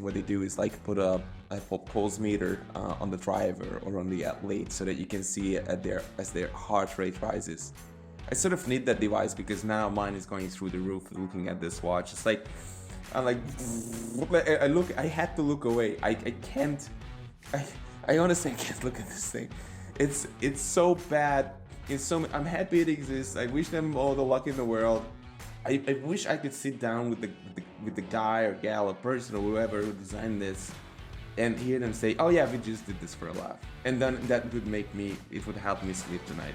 what they do is like put a pulse meter on the driver or on the athlete so that you can see as their heart rate rises. I sort of need that device because now mine is going through the roof looking at this watch. It's like, I'm like, I had to look away. I can't, I honestly can't look at this thing. It's so bad. I'm happy it exists. I wish them all the luck in the world. I wish I could sit down with the guy or gal or person or whoever who designed this and hear them say, oh yeah, we just did this for a laugh. And then that would it would help me sleep tonight.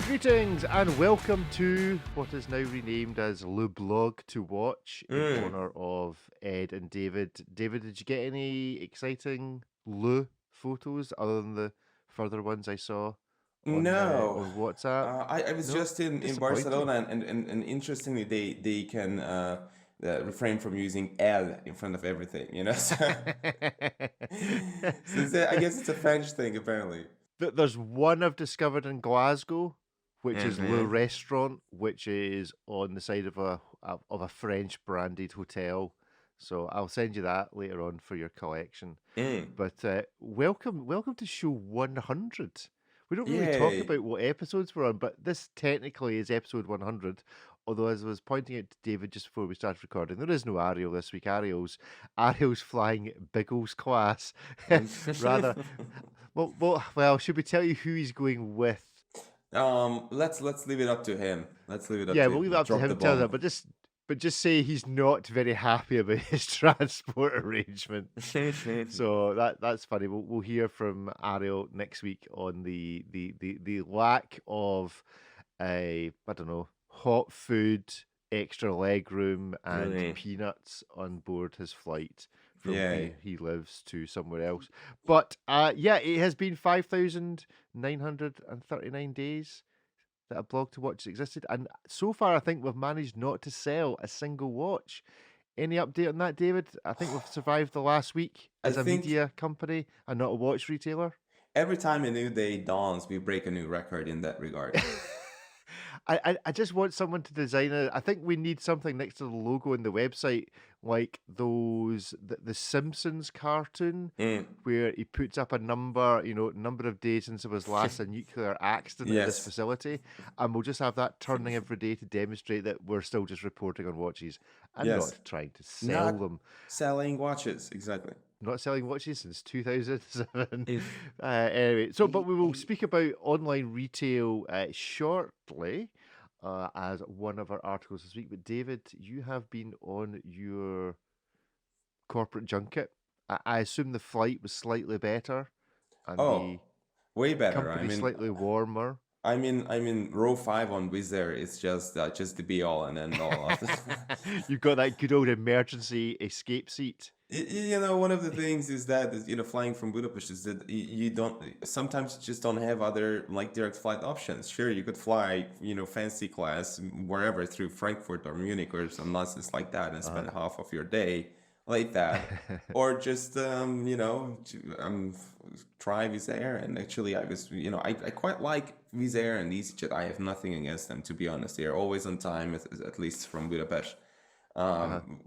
Greetings and welcome to what is now renamed as L'BlogtoWatch in honor of Ed and David. David, did you get any exciting photos other than the further ones I saw on WhatsApp? I was just in Barcelona, and interestingly, they can refrain from using L in front of everything, you know? So, I guess it's a French thing, apparently. There's one I've discovered in Glasgow, which is Le Restaurant, which is on the side of a French branded hotel. So I'll send you that later on for your collection. But welcome to show 100. We don't really talk about what episodes we're on, but this technically is episode 100. Although, as I was pointing out to David just before we started recording, there is no Ariel this week. Ariel's flying Biggles class. Rather, well, should we tell you who he's going with? Let's leave it up to him. We'll leave it up to him to tell that. But just say he's not very happy about his transport arrangement. So that's funny. We'll hear from Ariel next week on the lack of hot food, extra leg room, and peanuts on board his flight from where he lives to somewhere else. But it has been 5,939 days that aBlogtoWatch has existed, and so far I think we've managed not to sell a single watch. Any update on that, David? I think we've survived the last week as a media company and not a watch retailer. Every time a new day dawns, we break a new record in that regard. I just want someone to design it. I think we need something next to the logo in the website, like the Simpsons cartoon, where he puts up a number, number of days since there was last a nuclear accident at this facility, and we'll just have that turning every day to demonstrate that we're still just reporting on watches and not trying to sell them. Selling watches, exactly. Not selling watches since 2007. Anyway, but we will speak about online retail shortly as one of our articles this week. But David, you have been on your corporate junket. I assume the flight was slightly better. And way better. Slightly warmer. I'm in row 5 on Wizz Air. It's just the be all and end all of it. You've got that good old emergency escape seat. One of the things is that flying from Budapest is that you sometimes just don't have other like direct flight options. Sure, you could fly fancy class wherever through Frankfurt or Munich or some nonsense like that and spend half of your day like that, or just try Wizz Air. And actually I was I quite like Wizz Air and EasyJet. I have nothing against them, to be honest. They are always on time, at least from Budapest.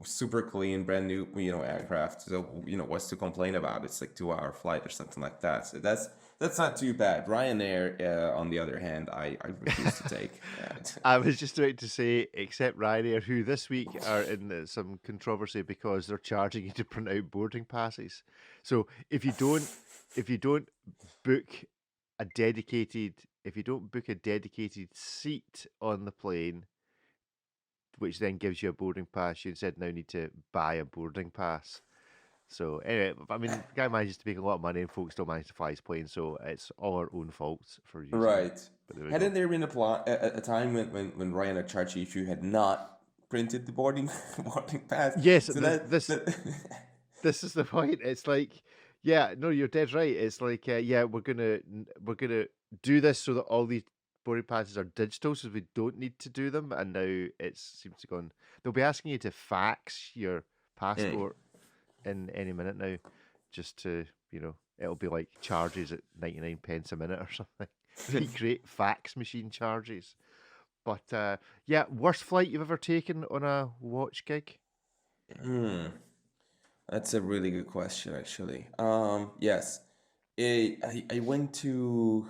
Super clean, brand new aircraft. So what's to complain about? It's like 2-hour flight or something like that. So that's not too bad. Ryanair, on the other hand, I refuse to take. I was just about to say, except Ryanair, who this week are in some controversy because they're charging you to print out boarding passes. So if you don't book a dedicated seat on the plane, which then gives you a boarding pass, you instead now need to buy a boarding pass. So anyway, I mean, the guy manages to make a lot of money and folks don't manage to fly his plane, so it's all our own faults for using it. Hadn't there been a time when Ryanair charged you if you had not printed the boarding pass? Yes, so this is the point. It's like, you're dead right. It's like, we're gonna do this so that all these boarding passes are digital, so we don't need to do them. And now it seems to go on. They'll be asking you to fax your passport in any minute now, just to it'll be like charges at 99 pence a minute or something. Really great fax machine charges. But worst flight you've ever taken on a watch gig? Hmm. That's a really good question, actually. Yes, I went to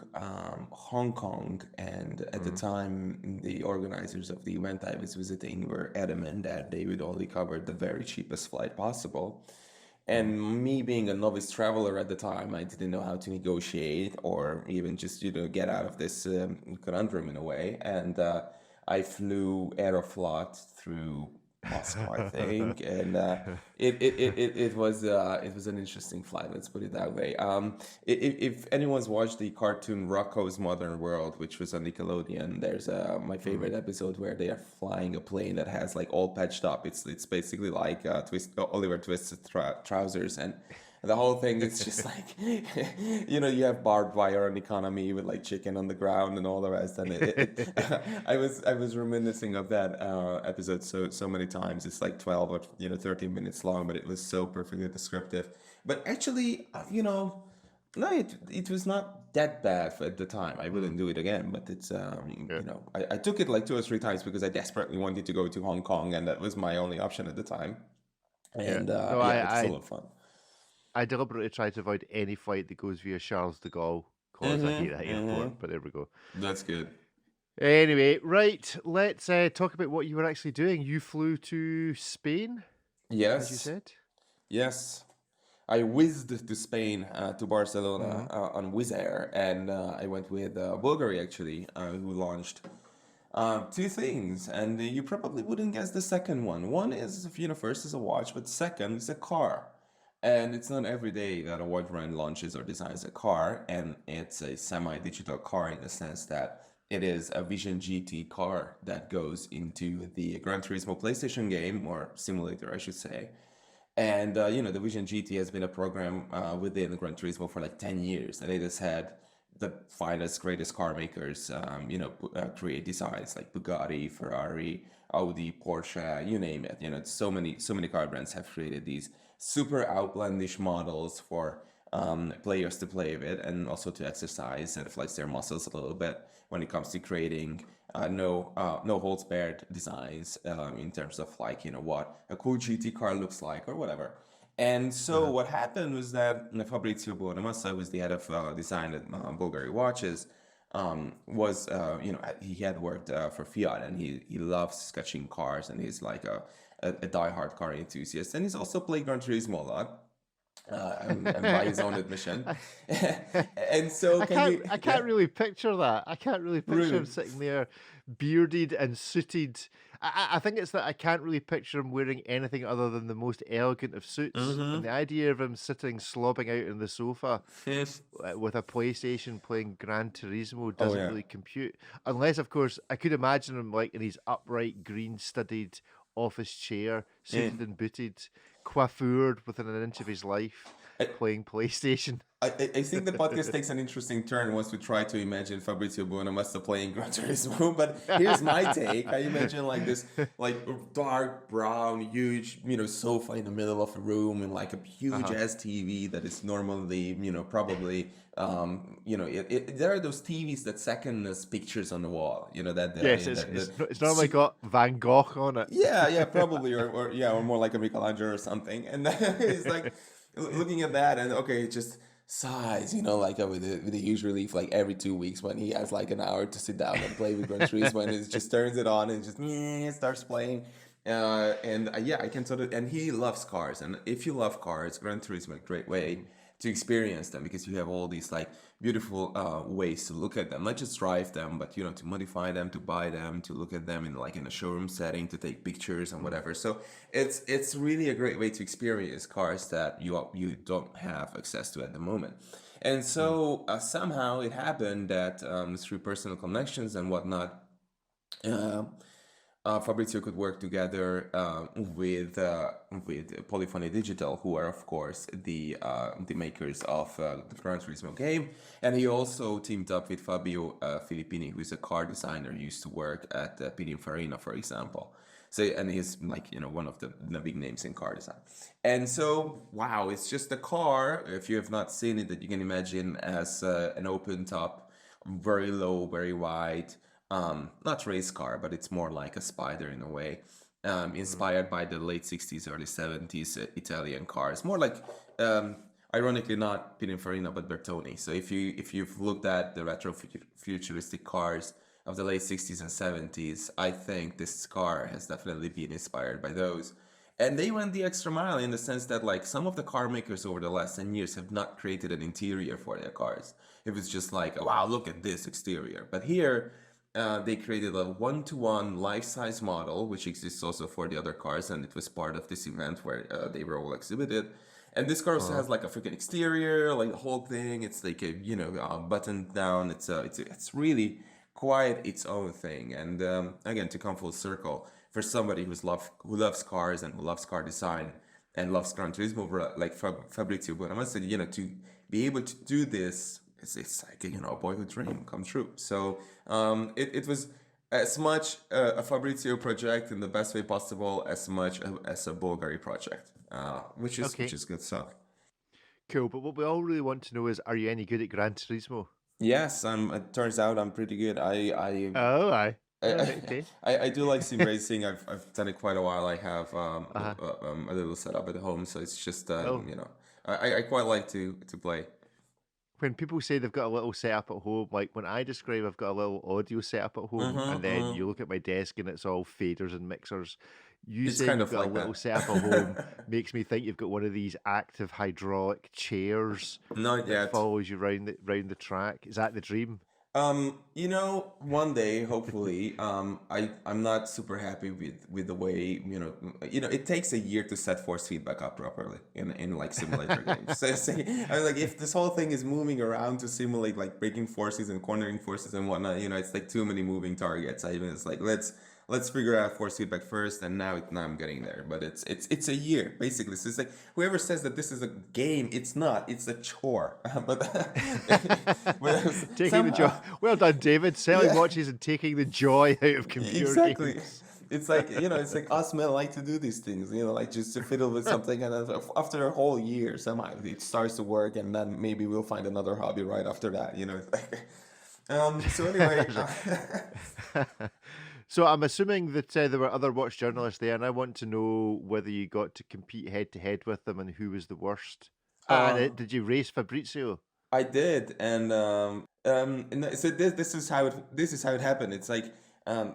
Hong Kong, and at the Mm, time, the organizers of the event I was visiting were adamant that they would only cover the very cheapest flight possible. mm, And me being a novice traveler at the time, I didn't know how to negotiate or even just, get out of this conundrum in a way. And I flew Aeroflot through Moscow, I think, and it was an interesting flight. Let's put it that way. If anyone's watched the cartoon Rocco's Modern World, which was on Nickelodeon, there's my mm. favorite episode where they are flying a plane that has like all patched up. It's basically like Oliver Twist's trousers, and the whole thing is just like you have barbed wire on economy with like chicken on the ground and all the rest. And I was reminiscing of that episode so many times. It's like 12 or 13 minutes long, but it was so perfectly descriptive. But actually, no, it was not that bad at the time. I Mm, wouldn't do it again, but it's yeah, I took it like 2 or 3 times because I desperately wanted to go to Hong Kong, and that was my only option at the time. yeah. And No, yeah, it's a lot of fun. I deliberately try to avoid any flight that goes via Charles de Gaulle because I hate that airport. Mm-hmm. But there we go. That's good. Anyway, right. Let's talk about what you were actually doing. You flew to Spain, as you Yes, said. yes. I whizzed to Spain, to Barcelona Mm-hmm. on Wizz Air, and I went with Bulgari actually, who launched two things, and you probably wouldn't guess the second one. One is, first is a watch, but second is a car. And it's not every day that a watch brand launches or designs a car, and it's a semi-digital car in the sense that it is a Vision GT car that goes into the Gran Turismo PlayStation game, or simulator, I should say. And the Vision GT has been a program within Gran Turismo for like 10 years, and it has had the finest, greatest car makers, create designs like Bugatti, Ferrari, Audi, Porsche, you name it. So many car brands have created these super outlandish models for players to play with and also to exercise and flex their muscles a little bit when it comes to creating no holds barred designs in terms of like what a cool GT car looks like or whatever. And so Uh-huh. what happened was that Fabrizio Buonamassa was the head of design at Bulgari Watches. Was he had worked for Fiat, and he loves sketching cars, and he's like a diehard car enthusiast, and he's also played Gran Turismo a lot, and by his own admission. I, And so, can you? I Yeah, can't really picture that. I can't really picture him really. sitting there, bearded and suited. I think it's that I can't really picture him wearing anything other than the most elegant of suits. And the Mm-hmm. idea of him sitting slobbing out on the sofa Yes. with a PlayStation playing Gran Turismo Oh doesn't yeah. really compute. Unless, of course, I could imagine him like in his upright, green studded office chair, Yeah. suited and booted, coiffured within an inch of his life, I, playing PlayStation. I think the podcast takes an interesting turn once we try to imagine Fabrizio Buonamassa playing Gran Turismo. But here's my take. I imagine like this, like dark brown, huge, sofa in the middle of a room and like a huge Uh-huh. ass TV that is normally, probably, there are those TVs that second as pictures on the wall. That Yes, it's normally got Van Gogh on it. yeah, probably, or yeah, or more like a Michelangelo or something. And it's like looking at that, and okay, it just sighs, like with a huge relief, like every 2 weeks when he has like an hour to sit down and play with Gran Turismo, and it just turns it on and just starts playing. And yeah, I can sort of, and he loves cars, and if you love cars, Gran Turismo is a great way to experience them because you have all these like beautiful ways to look at them, not just drive them, but to modify them, to buy them, to look at them in a showroom setting, to take pictures and whatever. So it's really a great way to experience cars that you don't have access to at the moment. And Mm. so somehow it happened that through personal connections and whatnot, uh, Fabrizio could work together with Polyphony Digital, who are of course the makers of the Gran Turismo game, and he also teamed up with Fabio Filippini, who is a car designer, who used to work at Pininfarina, for example. So, and he's like one of the big names in car design. And so wow, it's just a car. If you have not seen it, that you can imagine as an open top, very low, very wide, not race car, but it's more like a spider in a way. inspired by the late 60s, early 70s Italian cars. More like, ironically, not Pininfarina, but Bertoni. So if you've looked at the retro futuristic cars of the late 60s and 70s, I think this car has definitely been inspired by those. And they went the extra mile in the sense that, like, some of the car makers over the last 10 years have not created an interior for their cars. It was just like, oh, wow, look at this exterior. But here, they created a one-to-one life-size model, which exists also for the other cars, and it was part of this event where they were all exhibited. And this car also has like a freaking exterior, like the whole thing. It's like a buttoned down. It's really quite its own thing. And again, to come full circle, for somebody who loves cars and who loves car design and loves Gran Turismo, like Fabrizio, but I must say, to be able to do this, it's like a boyhood dream come true. So it was as much a Fabrizio project in the best way possible as much as a Bulgari project, which is good stuff. Cool, but what we all really want to know is, are you any good at Gran Turismo? Yes, it turns out I'm pretty good. Oh, aye. I, I do like sim racing. I've done it quite a while. I have a little setup at home, so it's just I quite like to play. When people say they've got a little setup at home, like when I describe I've got a little audio setup at home, and then you look at my desk and it's all faders and mixers. You saying you've got a little setup at home makes me think you've got one of these active hydraulic chairs Not that yet. follows you round the track. Is that the dream? One day, hopefully, I'm not super happy with the way, it takes a year to set force feedback up properly in like simulator games. So I mean, like, if this whole thing is moving around to simulate like braking forces and cornering forces and whatnot, it's like too many moving targets. It's like let's figure out force feedback first, and now I'm getting there. But it's a year basically. So it's like whoever says that this is a game, it's not. It's a chore. But taking the joy. Well done, David. Selling watches and taking the joy out of computer games. It's like it's like us men like to do these things. Like just to fiddle with something, and then after a whole year, somehow it starts to work, and then maybe we'll find another hobby right after that. It's like, so anyway. So I'm assuming that there were other watch journalists there, and I want to know whether you got to compete head to head with them and who was the worst. Did you race Fabrizio? I did, and so this is how it happened. It's like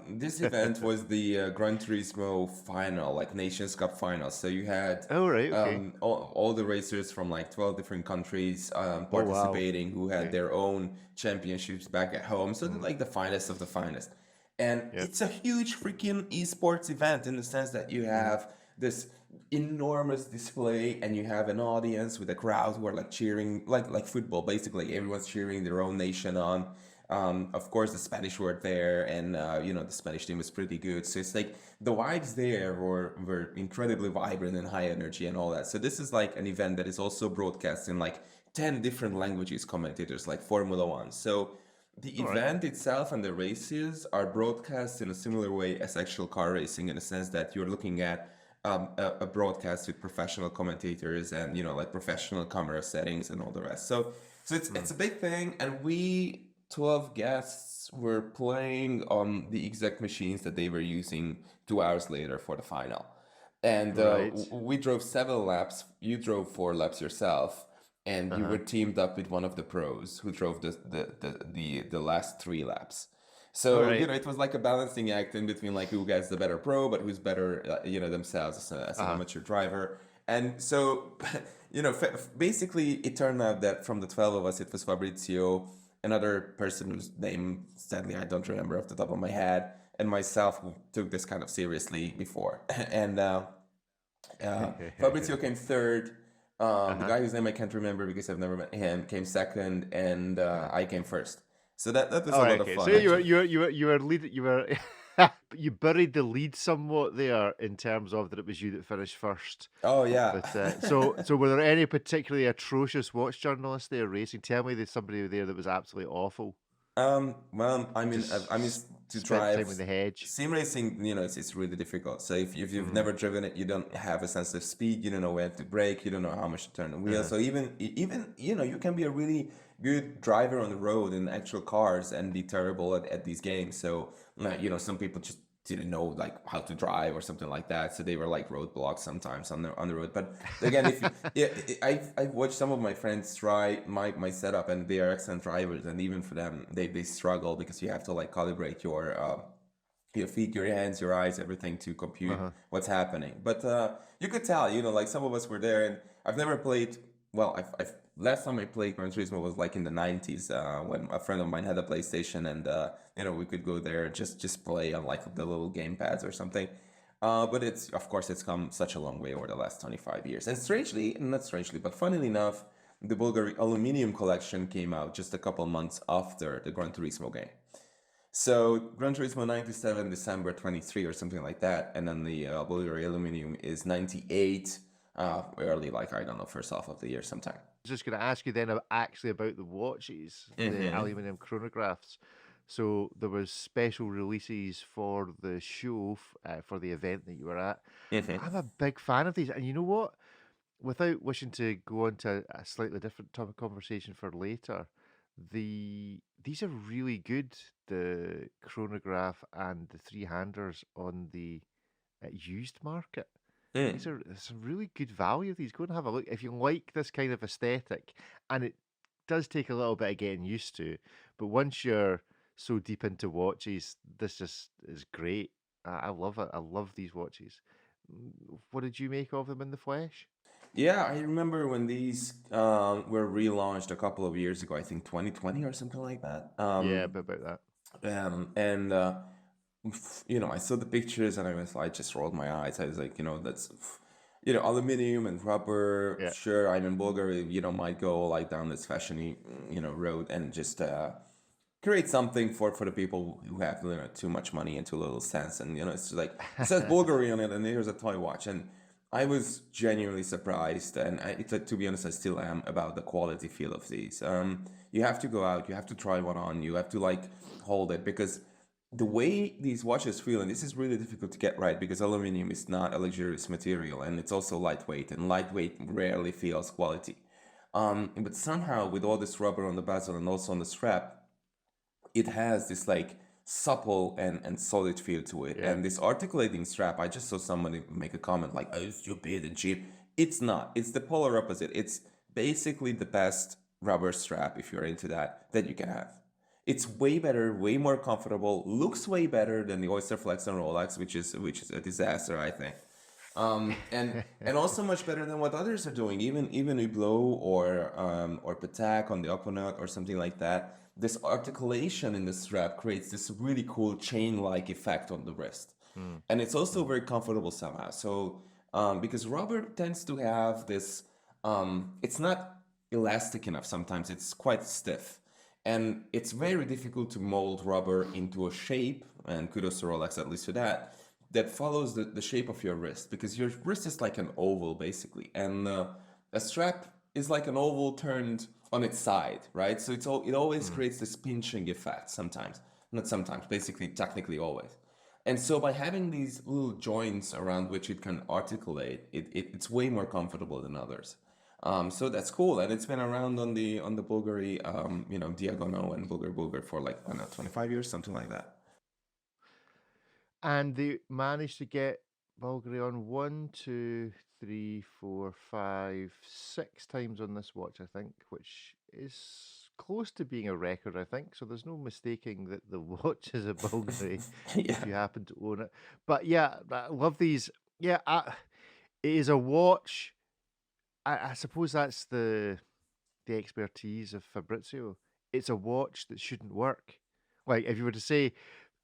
this event was the Gran Turismo final, like Nations Cup final. So you had all the racers from like 12 different countries participating, who had their own championships back at home. So they're like the finest of the finest. And it's a huge freaking esports event in the sense that you have this enormous display and you have an audience with a crowd who are like cheering, like football, basically. Everyone's cheering their own nation on. Of course, the Spanish were there, and the Spanish team was pretty good. So it's like the vibes there were incredibly vibrant and high energy and all that. So this is like an event that is also broadcast in like 10 different languages, commentators, like Formula One. So the event itself and the races are broadcast in a similar way as actual car racing, in the sense that you're looking at a broadcast with professional commentators and like professional camera settings and all the rest. So it's a big thing, and we 12 guests were playing on the exact machines that they were using 2 hours later for the final. And we drove 7 laps. You drove 4 laps yourself. And you were teamed up with one of the pros who drove the last 3 laps. So it was like a balancing act in between, like, who gets the better pro, but who's better themselves as an amateur driver. And so basically it turned out that from the 12 of us, it was Fabrizio, another person whose name sadly I don't remember off the top of my head, and myself, who took this kind of seriously before. And Fabrizio came third. The guy whose name I can't remember because I've never met him came second, and I came first. So that was a lot of fun. So you were lead. You were you buried the lead somewhat there in terms of that it was you that finished first. Oh yeah. But, so were there any particularly atrocious watch journalists there racing? Tell me there's somebody there that was absolutely awful. Well, I mean to drive time in the hedge. sim racing, it's really difficult. So if you've never driven it, you don't have a sense of speed. You don't know where to brake. You don't know how much to turn the wheel. So even you can be a really good driver on the road in actual cars and be terrible at these games. So some people just didn't know like how to drive or something like that, so they were like roadblocks sometimes on the road. But again, if you, yeah, I've watched some of my friends try my setup, and they are excellent drivers, and even for them, they struggle because you have to like calibrate your feet, your hands, your eyes, everything to compute Uh-huh. what's happening. But you could tell, like some of us were there, and I've never played. Well, I've last time I played Gran Turismo was like in the 90s, when a friend of mine had a PlayStation, and we could go there and just play on like the little game pads or something. But it's, of course, it's come such a long way over the last 25 years. And strangely, not strangely, but funnily enough, the Bulgari Aluminium collection came out just a couple months after the Gran Turismo game. So Gran Turismo 97 December 23 or something like that, and then the Bulgari Aluminium is 98, early, like, I don't know, first half of the year sometime. Just going to ask you then actually about the watches, the Mm-hmm. Aluminium chronographs. So there was special releases for the show, for the event that you were at. Mm-hmm. I'm a big fan of these, and you know what? Without wishing to go on to a slightly different topic of conversation for later, these are really good. The chronograph and the three handers on the used market. These Mm. are some really good value. These, go and have a look if you like this kind of aesthetic, and it does take a little bit of getting used to. But once you're so deep into watches, this just is great. I love it. I love these watches. What did you make of them in the flesh? Yeah, I remember when these were relaunched a couple of years ago, I think 2020 or something like that. Yeah, a bit about that. And I saw the pictures, and I just rolled my eyes. I was like, that's, aluminum and rubber. Yeah. Sure, I'm in Bulgaria. Might go like down this fashiony, road, and just create something for the people who have too much money and too little sense. And it's just like it says Bulgari on it, and here's a toy watch. And I was genuinely surprised, and to be honest, I still am, about the quality feel of these. You have to go out, you have to try one on, you have to like hold it, because the way these watches feel, and this is really difficult to get right because aluminum is not a luxurious material, and it's also lightweight, and lightweight rarely feels quality. But somehow, with all this rubber on the bezel and also on the strap, it has this like supple and solid feel to it. Yeah. And this articulating strap, I just saw somebody make a comment like, "Oh, it's stupid and cheap." It's not. It's the polar opposite. It's basically the best rubber strap, if you're into that you can have. It's way better, way more comfortable, looks way better than the Oyster Flex and Rolex, which is a disaster, I think. And also much better than what others are doing, even Hublot or Patek on the Arcanaut or something like that. This articulation in the strap creates this really cool chain-like effect on the wrist, Mm, and it's also mm. very comfortable somehow. So because rubber tends to have this, it's not elastic enough. Sometimes it's quite stiff, and it's very difficult to mold rubber into a shape. And kudos to Rolex, at least for that follows the shape of your wrist, because your wrist is like an oval basically, and a strap is like an oval turned on its side, right? So it always Mm. creates this pinching effect sometimes, not sometimes, basically, technically always. And so by having these little joints around which it can articulate, it's way more comfortable than others. So that's cool, and it's been around on the Bulgari, Diagonal and Bulgar for like, I don't know, 25 years, something like that. And they managed to get Bulgari on one, two, three, four, five, 6 times on this watch, I think, which is close to being a record, I think. So there's no mistaking that the watch is a Bulgari if Yeah. you happen to own it. But yeah, I love these. Yeah, it is a watch. I suppose that's the expertise of Fabrizio. It's a watch that shouldn't work. Like if you were to say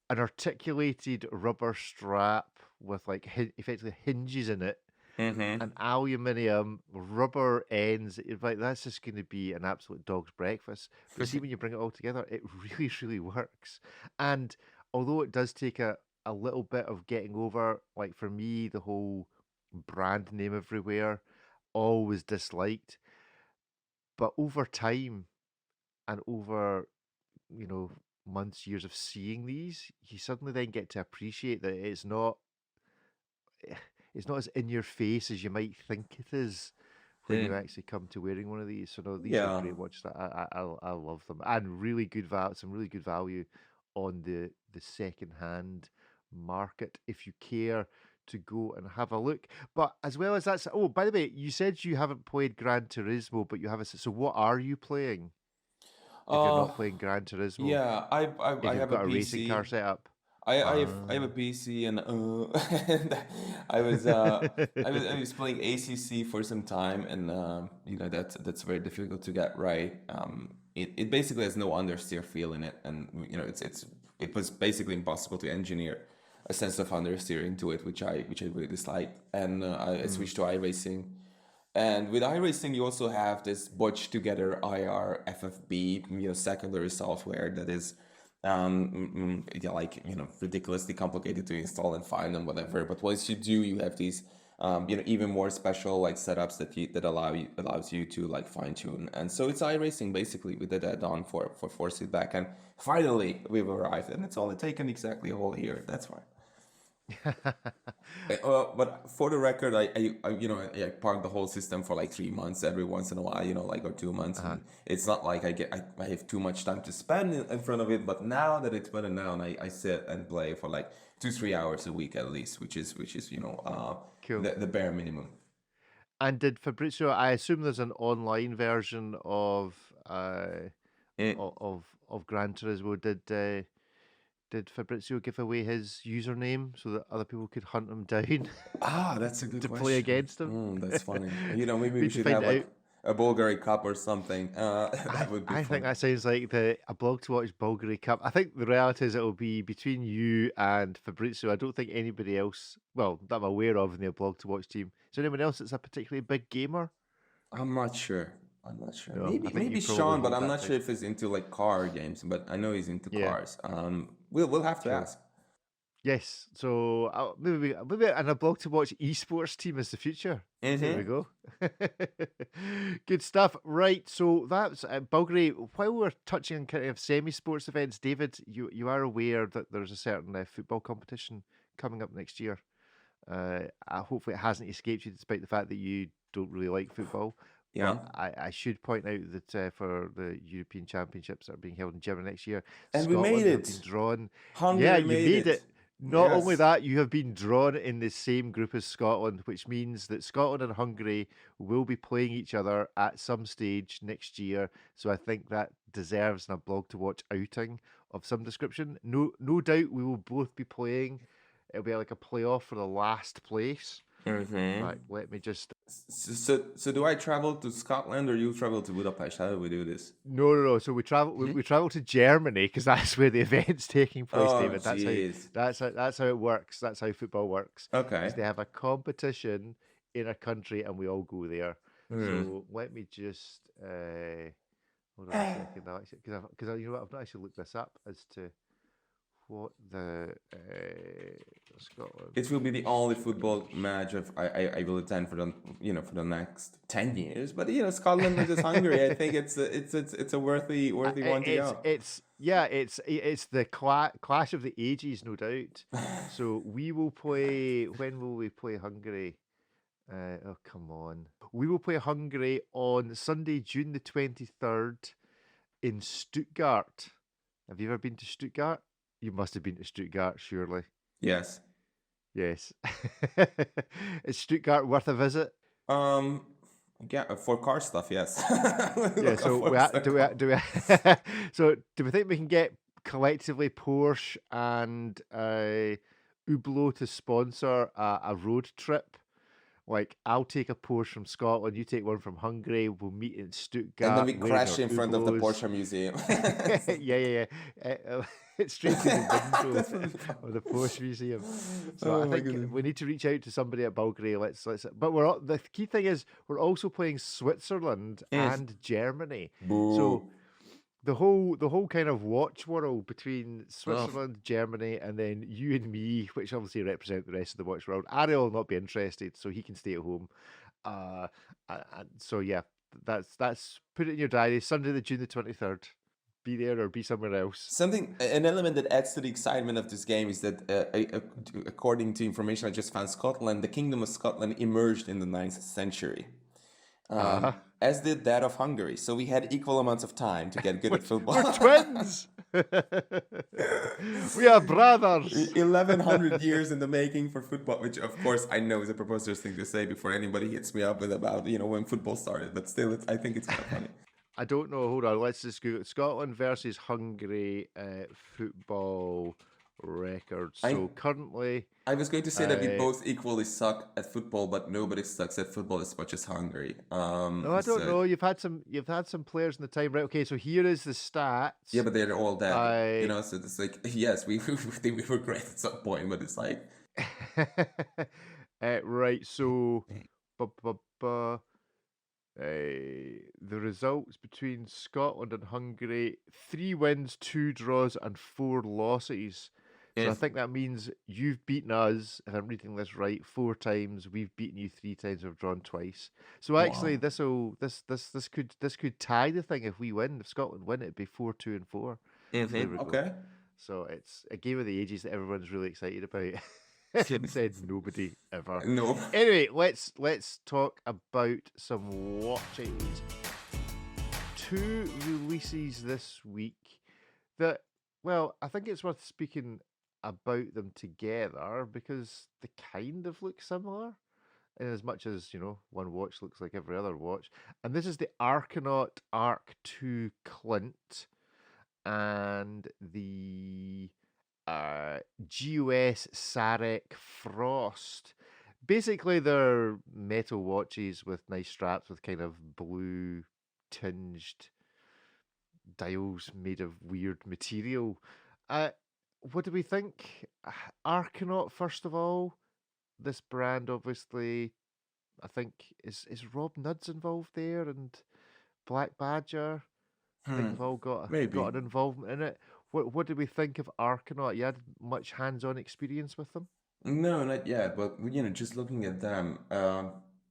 an articulated rubber strap with like effectively hinges in it, Mm-hmm. an aluminium rubber ends. Like that's just going to be an absolute dog's breakfast. But see, when you bring it all together, it really, really works. And although it does take a little bit of getting over, like for me, the whole brand name everywhere, always disliked. But over time and over, you know, months, years of seeing these, you suddenly then get to appreciate that it's not as in your face as you might think it is when you Mm. actually come to wearing one of these. So no, these are Yeah. great watches. I love them, and really good some really good value on the second hand market if you care to go and have a look. But as well as that, oh, by the way, you said you haven't played Gran Turismo, but you have a. So what are you playing if you're Uh, not playing Gran Turismo? yeah, I If you've have a got a racing car PC. set up. I have a PC and and I was uh I was playing ACC for some time and that's very difficult to get right. It basically has no understeer feel in it, and it was basically impossible to engineer a sense of understeer into it, which I really dislike. And I switched to iRacing. And with iRacing, you also have this botched together IR FFB, secondary software that is, yeah, like, ridiculously complicated to install and find and whatever. But once you do, you have these, even more special like setups that allows you to like fine tune. And so it's iRacing basically with the add-on for force feedback. And finally, we've arrived, and it's only taken exactly a whole year. That's fine. But for the record, I park the whole system for like 3 months every once in a while, like, or 2 months. And it's not like I have too much time to spend in front of it. But now that it's better down, I sit and play for like 2-3 hours a week at least, which is Cool. the bare minimum. And did Fabrizio? I assume there's an online version of Eh, of Gran Turismo. Did Fabrizio give away his username so that other people could hunt him down that's a good to question. play against him? That's funny. Maybe we Need to should find have out. like a Bulgari Cup or something. That would be I fun. think that sounds like the aBlogtoWatch Bulgari Cup. I think the reality is it'll be between you and Fabrizio. I don't think anybody else, well, that I'm aware of in the aBlogtoWatch team. Is there anyone else that's a particularly big gamer? I'm not sure. I'm not sure. No, I Maybe think you maybe probably Sean, but hold I'm that not title. sure if he's into like car games. But I know he's into Yeah, cars. We'll have to cool. ask. Yes, so maybe an aBlogtoWatch esports team is the future. There we Mm-hmm. go. Good stuff. Right, so that's Bulgari. While we're touching on kind of semi-sports events, David, you are aware that there's a certain football competition coming up next year. Hopefully, it hasn't escaped you, despite the fact that you don't really like football. Yeah. But I should point out that for the European Championships that are being held in Germany next year, And we made Scotland have been it. drawn. Yeah, Hungary you made made it. it. Not only Yes. that, you have been drawn in the same group as Scotland, which means that Scotland and Hungary will be playing each other at some stage next year. So I think that deserves a aBlogtoWatch outing of some description. No doubt we will both be playing. It'll be like a playoff for the last place. Mm-hmm. Right, let me just. So do I travel to Scotland or you travel to Budapest? How do we do this? No. So we travel. We travel to Germany because that's where the event's taking place, Oh, David. jeez. That's how it works. That's how football works. Okay. Is they have a competition in a country and we all go there. So let me just hold on a second, because you know what, I've not actually looked this up as to what the Scotland. It will be the only football match I will attend for the next 10 years. But Scotland versus Hungary, I think it's a worthy one to go. It's the clash of the ages, no doubt. So we will play. When will we play Hungary? Oh, come on. We will play Hungary on Sunday, June the 23rd in Stuttgart. Have you ever been to Stuttgart? You must have been to Stuttgart, surely. Yes. Yes. Is Stuttgart worth a visit? Yeah, for car stuff, yes. Yeah, so so do we think we can get collectively Porsche and Hublot to sponsor a road trip? Like, I'll take a Porsche from Scotland, you take one from Hungary, we'll meet in Stuttgart. And then we wearing crash our in front of the Hublots. Porsche Museum. Yeah. It's straight through the window That's really fun. of the Porsche Museum. So Oh I my think goodness. we need to reach out to somebody at Bulgari. Let's. But the key thing is we're also playing Switzerland and Germany. So Boo. the whole kind of watch world between Switzerland, Germany, and then you and me, which obviously represent the rest of the watch world. Ariel will not be interested, so he can stay at home. So yeah, that's put it in your diary. Sunday, June the 23rd. Be there or be somewhere else. An element that adds to the excitement of this game is that, according to information I just found, the Kingdom of Scotland emerged in the 9th century. Uh-huh. as did that of Hungary. So we had equal amounts of time to get good at football. We're twins. We are brothers. 1100 years in the making for football, which of course I know is a preposterous thing to say before anybody hits me up with about, when football started, but still, I think it's kind of funny. I don't know. Hold on. Let's just Google Scotland versus Hungary football records. So currently, I was going to say that we both equally suck at football, but nobody sucks at football as much as Hungary. no, I don't know. You've had some players in the time, right? Okay, so here is the stats. Yeah, but they're all dead. So it's like, yes, we think we were great at some point, but it's like right. So, the results between Scotland and Hungary: 3 wins, 2 draws, and 4 losses. So I think that means you've beaten us, if I'm reading this right, 4 times. We've beaten you 3 times. We've drawn twice. So actually, this could tie the thing if we win. If Scotland win, it'd be 4-2 and 4. Okay. So it's a game of the ages that everyone's really excited about. Said nobody ever. No. Anyway, let's talk about some watches. 2 releases this week that, well, I think it's worth speaking about them together because they kind of look similar in as much as, one watch looks like every other watch. And this is the Arcanaut Arc 2 Klint and the GOS Sarek Frost. Basically, they're metal watches with nice straps with kind of blue tinged dials made of weird material. What do we think? Arcanaut, first of all. This brand, obviously, I think is Rob Nuds involved there, and Black Badger. I think they've all got an involvement in it. What do we think of Arcanaut? You had much hands-on experience with them? No, not yet. But just looking at them,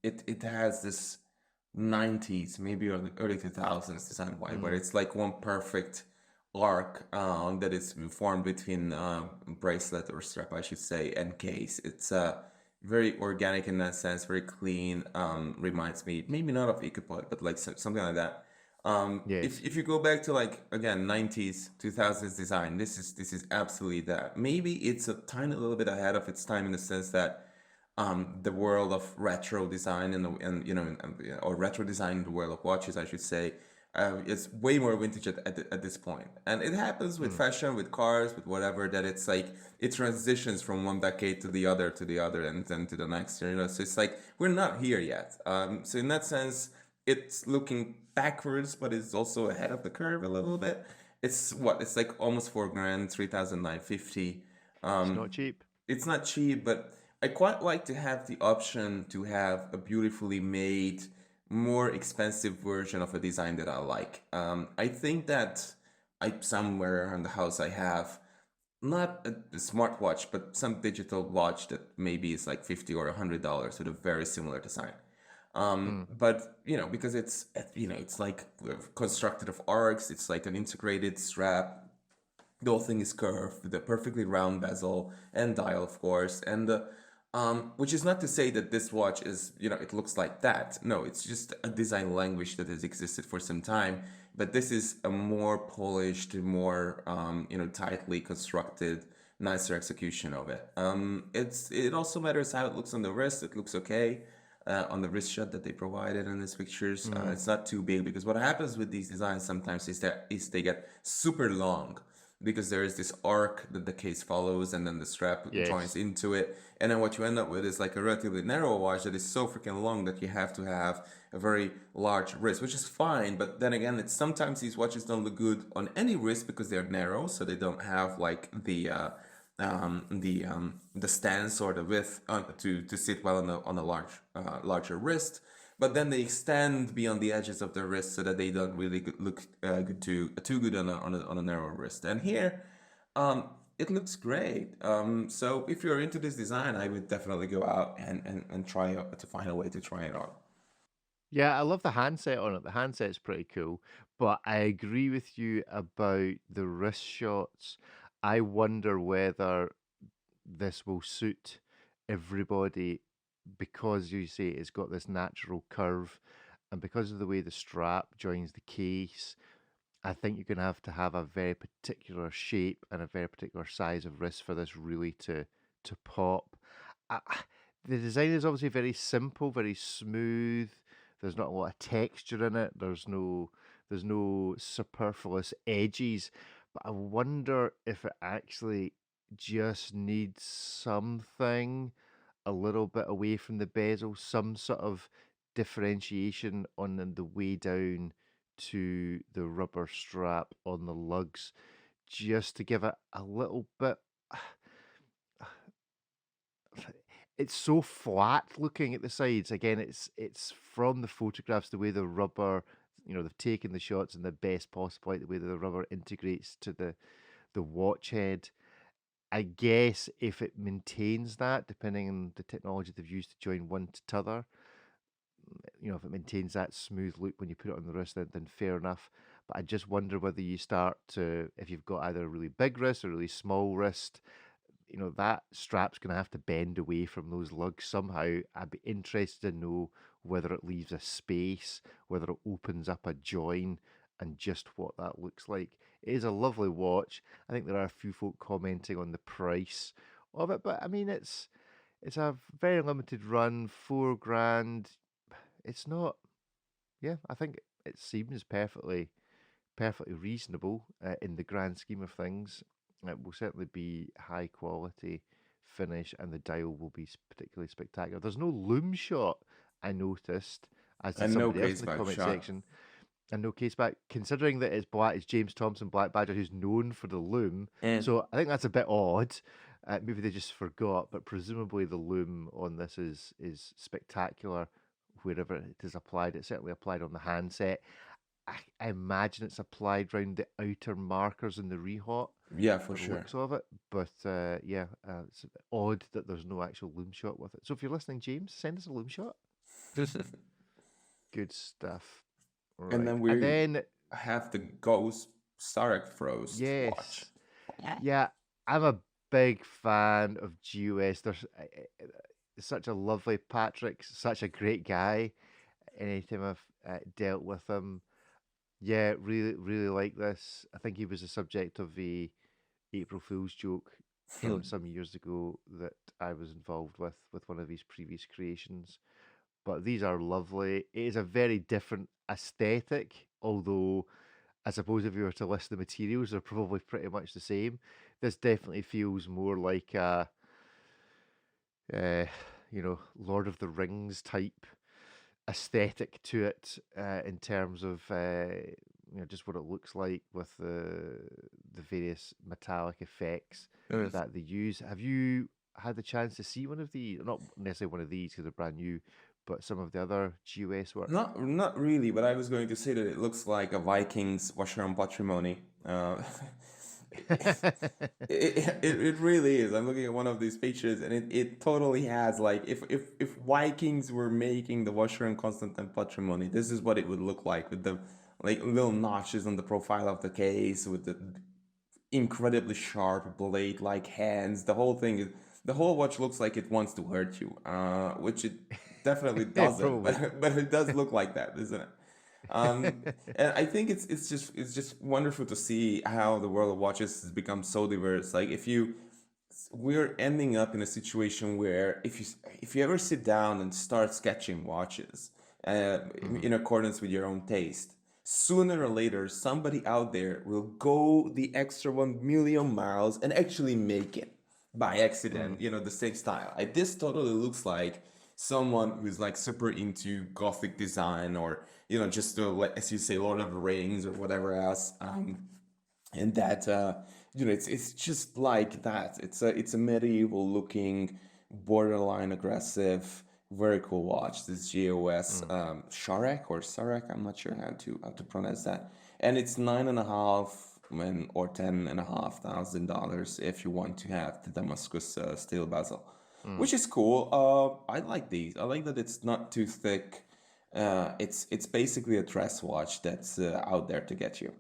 it has this 90s, maybe early 2000s design wide, where it's like one perfect arc that is formed between bracelet or strap, I should say, and case. It's very organic in that sense, very clean. Reminds me, maybe not of Ecopod, but like something like that. Yes. If you go back to like again 90s 2000s design, this is absolutely that. Maybe it's a tiny little bit ahead of its time in the sense that the world of retro design or retro design in the world of watches, I should say, is way more vintage at this point. And it happens with fashion, with cars, with whatever, that it's like it transitions from one decade to the other, and then to the next. So it's like we're not here yet. So in that sense, it's looking backwards, but it's also ahead of the curve a little bit. It's like almost $4,000, 3,950. It's not cheap. It's not cheap, but I quite like to have the option to have a beautifully made, more expensive version of a design that I like. I think that somewhere around the house I have not a smartwatch, but some digital watch that maybe is like $50 or $100 with a very similar design. But because it's like constructed of arcs, it's like an integrated strap. The whole thing is curved with a perfectly round bezel and dial, of course, and which is not to say that this watch is it looks like that. No, it's just a design language that has existed for some time. But this is a more polished, more tightly constructed, nicer execution of it. It also matters how it looks on the wrist. It looks okay. On the wrist shot that they provided in these pictures. It's not too big, because what happens with these designs sometimes is they get super long, because there is this arc that the case follows and then the strap joins into it. And then what you end up with is like a relatively narrow watch that is so freaking long that you have to have a very large wrist, which is fine. But then again, it's sometimes these watches don't look good on any wrist because they're narrow, so they don't have like the stance or the width to sit well on a larger wrist, but then they extend beyond the edges of the wrist so that they don't really look too good on a narrow wrist. And here, it looks great. So if you're into this design, I would definitely go out and try to find a way to try it out. Yeah, I love the handset on it. The handset's pretty cool, but I agree with you about the wrist shots. I wonder whether this will suit everybody because you say it's got this natural curve and because of the way the strap joins the case, I think you're going to have a very particular shape and a very particular size of wrist for this really to pop. The design is obviously very simple, very smooth. There's not a lot of texture in it. There's no superfluous edges. But I wonder if it actually just needs something a little bit away from the bezel, some sort of differentiation on the way down to the rubber strap on the lugs, just to give it a little bit. It's so flat looking at the sides. Again, it's from the photographs, the way the rubber, they've taken the shots in the best possible light, the way that the rubber integrates to the watch head. I guess if it maintains that, depending on the technology they've used to join one to t'other, if it maintains that smooth look when you put it on the wrist, then fair enough. But I just wonder whether you start to, if you've got either a really big wrist or a really small wrist, that strap's going to have to bend away from those lugs somehow. I'd be interested to know whether it leaves a space, whether it opens up a join, and just what that looks like. It is a lovely watch. I think there are a few folk commenting on the price of it, but I mean, it's a very limited run, $4,000. It's not. Yeah, I think it seems perfectly reasonable in the grand scheme of things. It will certainly be high quality finish, and the dial will be particularly spectacular. There's no loom shot, I noticed, as did And no somebody else in case the back comment shot. section. And no case back, considering that it's James Thompson Black Badger who's known for the loom. And So I think that's a bit odd. Maybe they just forgot, but presumably the loom on this is spectacular wherever it is applied. It's certainly applied on the handset. I imagine it's applied around the outer markers in the rehot yeah, for for the sure. looks of it. But it's odd that there's no actual loom shot with it. So if you're listening, James, send us a loom shot. Good stuff. And Right. then And we then, have the Ghost Sarek Frost watch. yes. Yeah, I'm a big fan of GOS. There's such a lovely Patrick, such a great guy. Anytime I've dealt with him, yeah, really, really like this. I think he was the subject of a April Fool's joke from some years ago that I was involved with one of his previous creations. But these are lovely. It is a very different aesthetic, although I suppose if you were to list the materials, they're probably pretty much the same. This definitely feels more like a, uh, Lord of the Rings type aesthetic to it in terms of just what it looks like with the various metallic effects Yes. that they use. Have you had the chance to see one of these? Not necessarily one of these because they're brand new, but some of the other GOS work. Not really, but I was going to say that it looks like a Vikings washer on patrimony. It really is. I'm looking at one of these pictures, and it totally has like if Vikings were making the washer and Constantine patrimony, this is what it would look like with the like little notches on the profile of the case, with the incredibly sharp blade-like hands. The whole watch looks like it wants to hurt you, which it definitely doesn't. Probably. But it does look like that, isn't it? And I think it's just wonderful to see how the world of watches has become so diverse. Like if you we're ending up in a situation where if you ever sit down and start sketching watches Mhm. in accordance with your own taste, sooner or later somebody out there will go the extra 1 million miles and actually make it by Mm. accident, the same style. This totally looks like someone who's like super into gothic design, or just like, as you say, Lord of the Rings or whatever else. And that it's just like that. It's a medieval looking, borderline aggressive, very cool watch. This GOS Mm. Sarek or Sarek, I'm not sure how to pronounce that. And it's 9.5 or $10,500 if you want to have the Damascus steel bezel, Mm. which is cool. I like these. I like that it's not too thick. It's basically a dress watch that's out there to get you.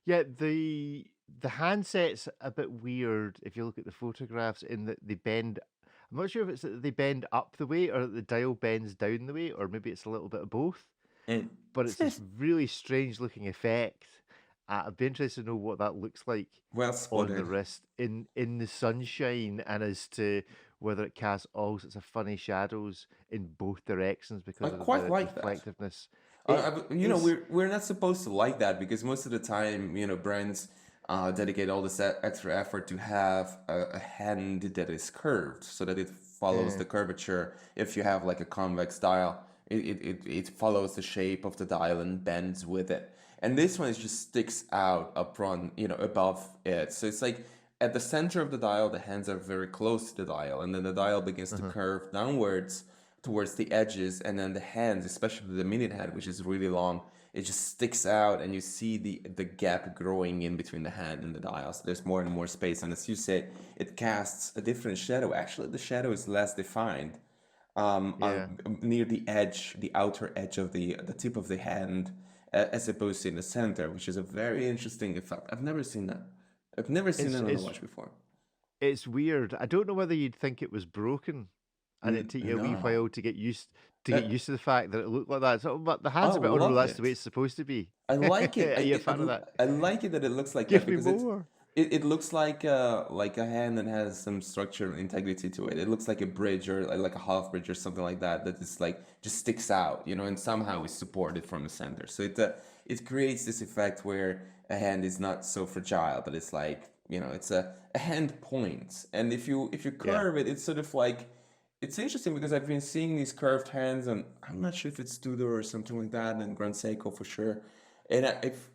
Yeah, the handset's a bit weird if you look at the photographs in that they bend. I'm not sure if it's that they bend up the weight or that the dial bends down the weight, or maybe it's a little bit of both. And But it's this really strange looking effect. I'd be interested to know what that looks like well on the spotted. wrist in the sunshine, and as to whether it casts all sorts of funny shadows in both directions I because of quite the like that. reflectiveness. It is We're not supposed to like that because most of the time, brands dedicate all this extra effort to have a hand that is curved so that it follows the curvature. If you have like a convex dial, it follows the shape of the dial and bends with it. And this one just sticks out up front, above it. So it's like at the center of the dial, the hands are very close to the dial, and then the dial begins to curve downwards towards the edges, and then the hands, especially the minute hand, which is really long, it just sticks out, and you see the gap growing in between the hand and the dial. So there's more and more space, and as you said, it casts a different shadow. Actually, the shadow is less defined yeah. near the edge, the outer edge of the tip of the hand, as opposed to in the center, which is a very interesting effect. I've never seen that. I've never seen It's that on the it's watch before. it's weird. I don't know whether you'd think it was broken, and it take you a wee No. while to get used Uh, to the fact that it looked like that. So, but the hand's I a bit, oh no, love that's the way it. it's supposed to be. I like it. Are you a fan of that? I like it that it looks like that Give me because more. it looks like a hand that has some structure and integrity to it. It looks like a bridge or like a half bridge or something like that that is like just sticks out, and somehow is supported from the center. So it creates this effect where a hand is not so fragile, but it's like it's a hand point, and if you Yeah. curve it, it's sort of like it's interesting because I've been seeing these curved hands, and I'm not sure if it's Tudor or something like that, and Grand Seiko for sure. And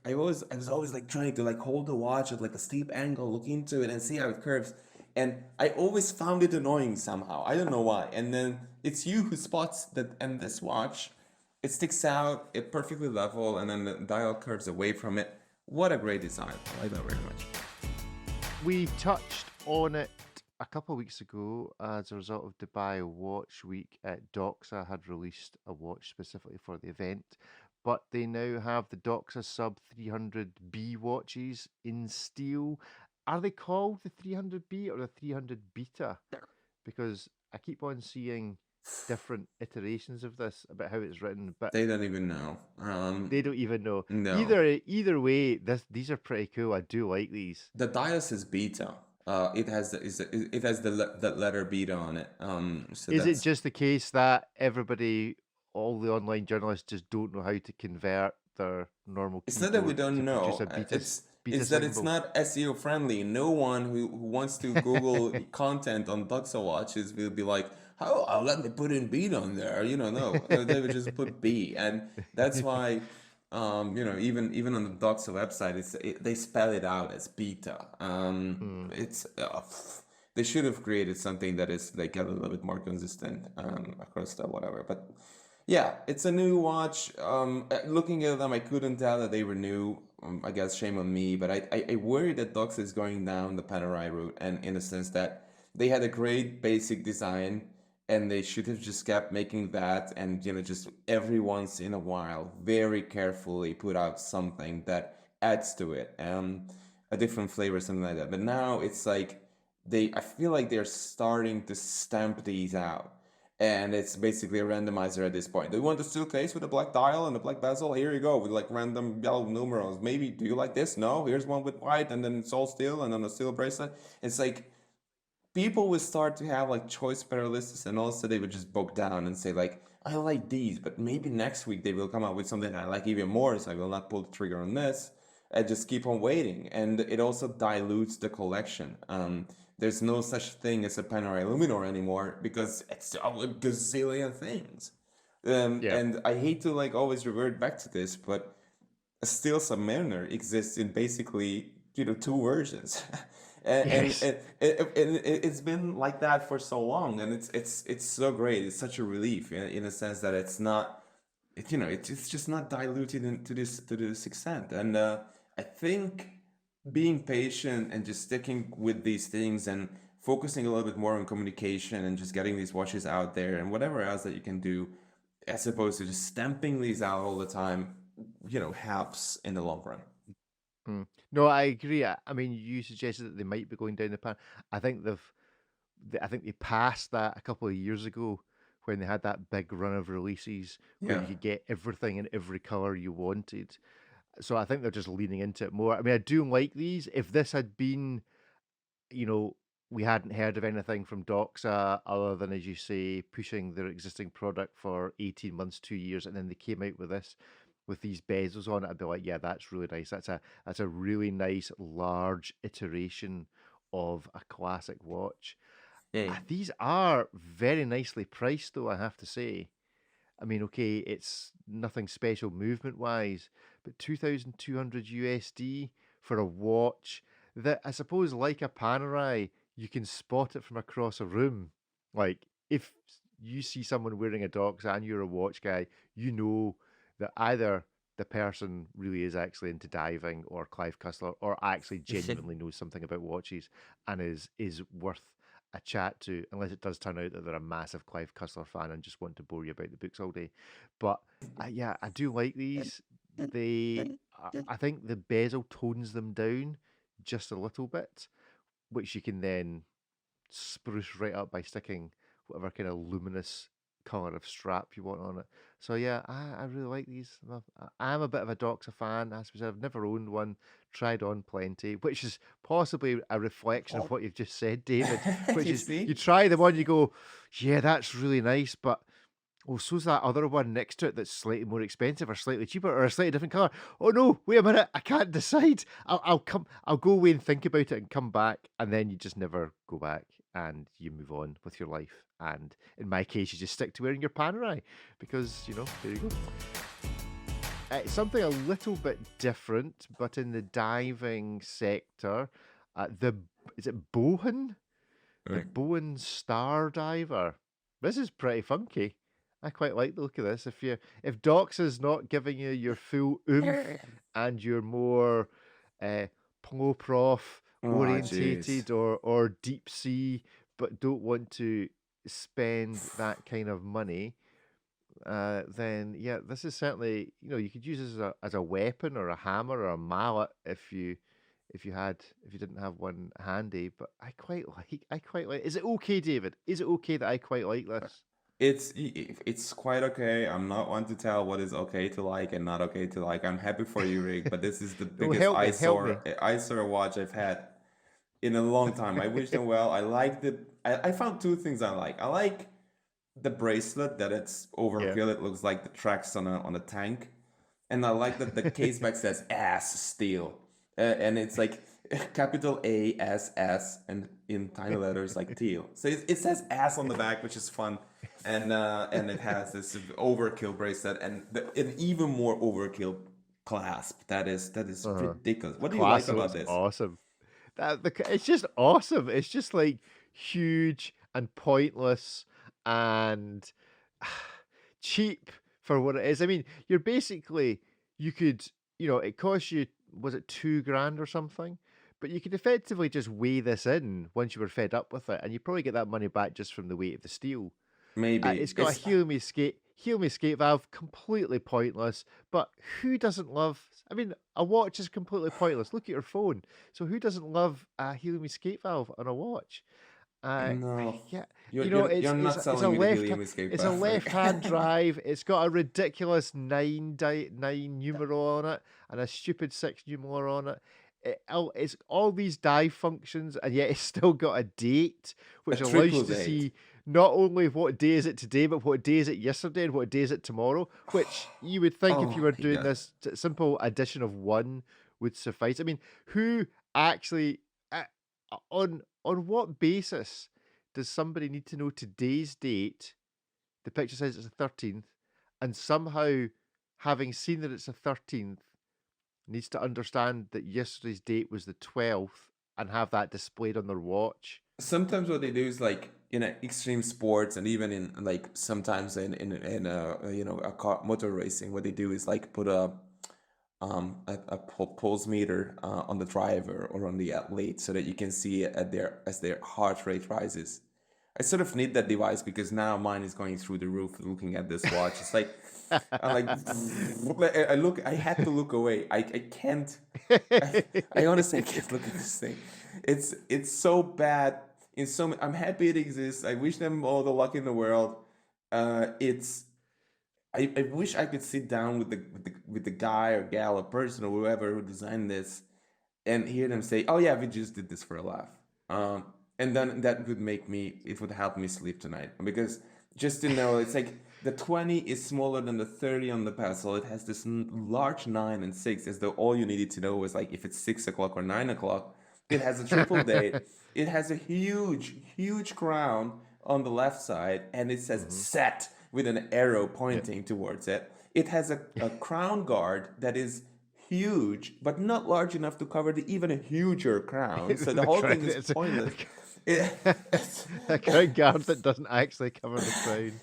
I was always like trying to like hold the watch at like a steep angle, look into it, and see how it curves. And I always found it annoying somehow. I don't know why. And then it's you who spots that, and this watch, it sticks out, it perfectly level, and then the dial curves away from it. What a great design! I like that very much. We touched on it a couple of weeks ago as a result of Dubai Watch Week. Doxa had released a watch specifically for the event, but they now have the Doxa Sub 300B watches in steel. Are they called the 300B or the 300 Beta? Because I keep on seeing different iterations of this about how it's written, but They don't even know. they don't even know. No. Either way, these are pretty cool. I do like these. The Dias is beta. It has the letter beta on it. So Is it that's just the case that everybody, all the online journalists, just don't know how to convert their normal it's not that we keyboard to don't produce know. a beta It's that it's symbol? not SEO friendly. No one who wants to Google content on Doxa watches will be like, "Oh, let me put in beta on there." No, they would just put B, and that's why. Even on the Doxa website, they spell it out as beta. Hmm. It's they should have created something that is like a little bit more consistent across the whatever. But yeah, it's a new watch. Looking at them, I couldn't tell that they were new. I guess shame on me, but I worry that Doxa is going down the Panerai route, and in the sense that they had a great basic design, and they should have just kept making that, and just every once in a while, very carefully put out something that adds to it, a different flavor, something like that. But now it's like I feel like they're starting to stamp these out, and it's basically a randomizer at this point. Do you want the steel case with a black dial and a black bezel? Here you go with like random yellow numerals. Maybe do you like this? No, here's one with white, and then it's all steel, and then a steel bracelet. It's like people would start to have like choice paralysис, and also they would just book down and say like, I like these, but maybe next week they will come out with something I like even more, so I will not pull the trigger on this. I just keep on waiting, and it also dilutes the collection. There's no such thing as a Panerai Luminor anymore because it's a gazillion things. Yeah. And I hate to like always revert back to this, but a Steel Submariner exists in basically two versions. Yes. It's been like that for so long, and it's so great. It's such a relief in a sense that it's not, it's just not diluted to this extent. And I think being patient and just sticking with these things and focusing a little bit more on communication and just getting these watches out there and whatever else that you can do, as opposed to just stamping these out all the time, helps in the long run. Mm. No, I agree. I mean, you suggested that they might be going down the pan. I think I think they passed that a couple of years ago when they had that big run of releases where Yeah. you could get everything in every color you wanted. So I think they're just leaning into it more. I mean, I do like these. If this had been, you know, we hadn't heard of anything from Doxa other than, as you say, pushing their existing product for 18 months, 2 years, and then they came out with this, with these bezels on it, I'd be like, yeah, that's really nice. That's a really nice large iteration of a classic watch. Yeah. These are very nicely priced, though, I have to say. I mean, okay, it's nothing special movement wise, but 2,200 USD for a watch that I suppose, like a Panerai, you can spot it from across a room. Like, if you see someone wearing a Doxa and you're a watch guy, you know that either the person really is actually into diving or Clive Cussler or actually genuinely knows something about watches and is worth a chat to, unless it does turn out that they're a massive Clive Cussler fan and just want to bore you about the books all day. But yeah, I do like these. I think the bezel tones them down just a little bit, which you can then spruce right up by sticking whatever kind of luminous color of strap you want on it. So yeah, I really like these. I'm a bit of a Doxa fan. As I said, I've never owned one, tried on plenty, which is possibly a reflection of what you've just said, David. Which You is, see? you try the one, you go, yeah, that's really nice, but oh, so's that other one next to it that's slightly more expensive or slightly cheaper or a slightly different color. Oh no, wait a minute, I can't decide. I'll go away and think about it and come back, and then you just never go back and you move on with your life. And in my case, you just stick to wearing your Panerai because, there you go. Something a little bit different, but in the diving sector, is it Bohen? The Right. Bohen StarDiver. This is pretty funky. I quite like the look of this. If Dox is not giving you your full oomph and you're more pro prof Oh, jeez. orientated or deep sea, but don't want to spend that kind of money, then yeah, this is certainly, you could use this as a weapon or a hammer or a mallet if you didn't have one handy. But I quite like. Is it okay, David? Is it okay that I quite like this? It's quite okay. I'm not one to tell what is okay to like and not okay to like. I'm happy for you, Rick, but this is the No, biggest help me. eyesore watch I've had in a long time. I wish them well. I like I found two things I like. I like the bracelet that it's Yeah. overkill. It looks like the tracks on a tank, and I like that the case back says "ass steel," and it's like capital ASS and in tiny letters like teal. So it says "ass" on the back, which is fun, and it has this overkill bracelet and an even more overkill clasp. That is Uh-huh. ridiculous. The What do you like class about looks this? awesome. It's just awesome. It's just like huge and pointless and cheap for what it is. I mean, you could, it costs you, was it 2 grand or something? But you could effectively just weigh this in once you were fed up with it, and you probably get that money back just from the weight of the steel. Maybe It's got a it's helium escape valve, completely pointless. But who doesn't love? I mean, a watch is completely pointless. Look at your phone. So who doesn't love a helium escape valve on a watch? no. Yeah, You're not it's a selling me the helium escape it's a fabric. left-hand drive. It's got a ridiculous nine numeral on it and a stupid 6 numeral on it. It's all these dive functions, and yet it's still got a date, A which allows you triple to date. see not only what day is it today, but what day is it yesterday and what day is it tomorrow. Which you would think, if you Oh were my doing god. this simple addition of one, would suffice. I mean, who actually uh, on what basis does somebody need to know today's date? The picture says it's the 13th, and somehow, having seen that it's the 13th, needs to understand that yesterday's date was the 12th and have that displayed on their watch. Sometimes what they do is like in extreme sports and even in like sometimes in a car motor racing, what they do is like put a pulse meter on the driver or on the athlete so that you can see at their heart rate rises. I sort of need that device because now mine is going through the roof looking at this watch. It's like I'm like I look. I had to look away. I can't. I honestly can't look at this thing. It's so bad I'm happy it exists. I wish them all the luck in the world. It's I wish I could sit down with the guy or gal or person or whoever who designed this and hear them say, "Oh yeah, we just did this for a laugh," and then it would help me sleep tonight because just to know, it's like the 20 is smaller than the 30 on the bezel. It has this large 9 and 6, as though all you needed to know was like if it's 6 o'clock or 9 o'clock. It has a triple date. It has a huge crown on the left side, and it says "set" with an arrow pointing towards it. It has a crown guard that is huge, but not large enough to cover the even a huger crown. So the whole thing is pointless. A crown guard that doesn't actually cover the crown.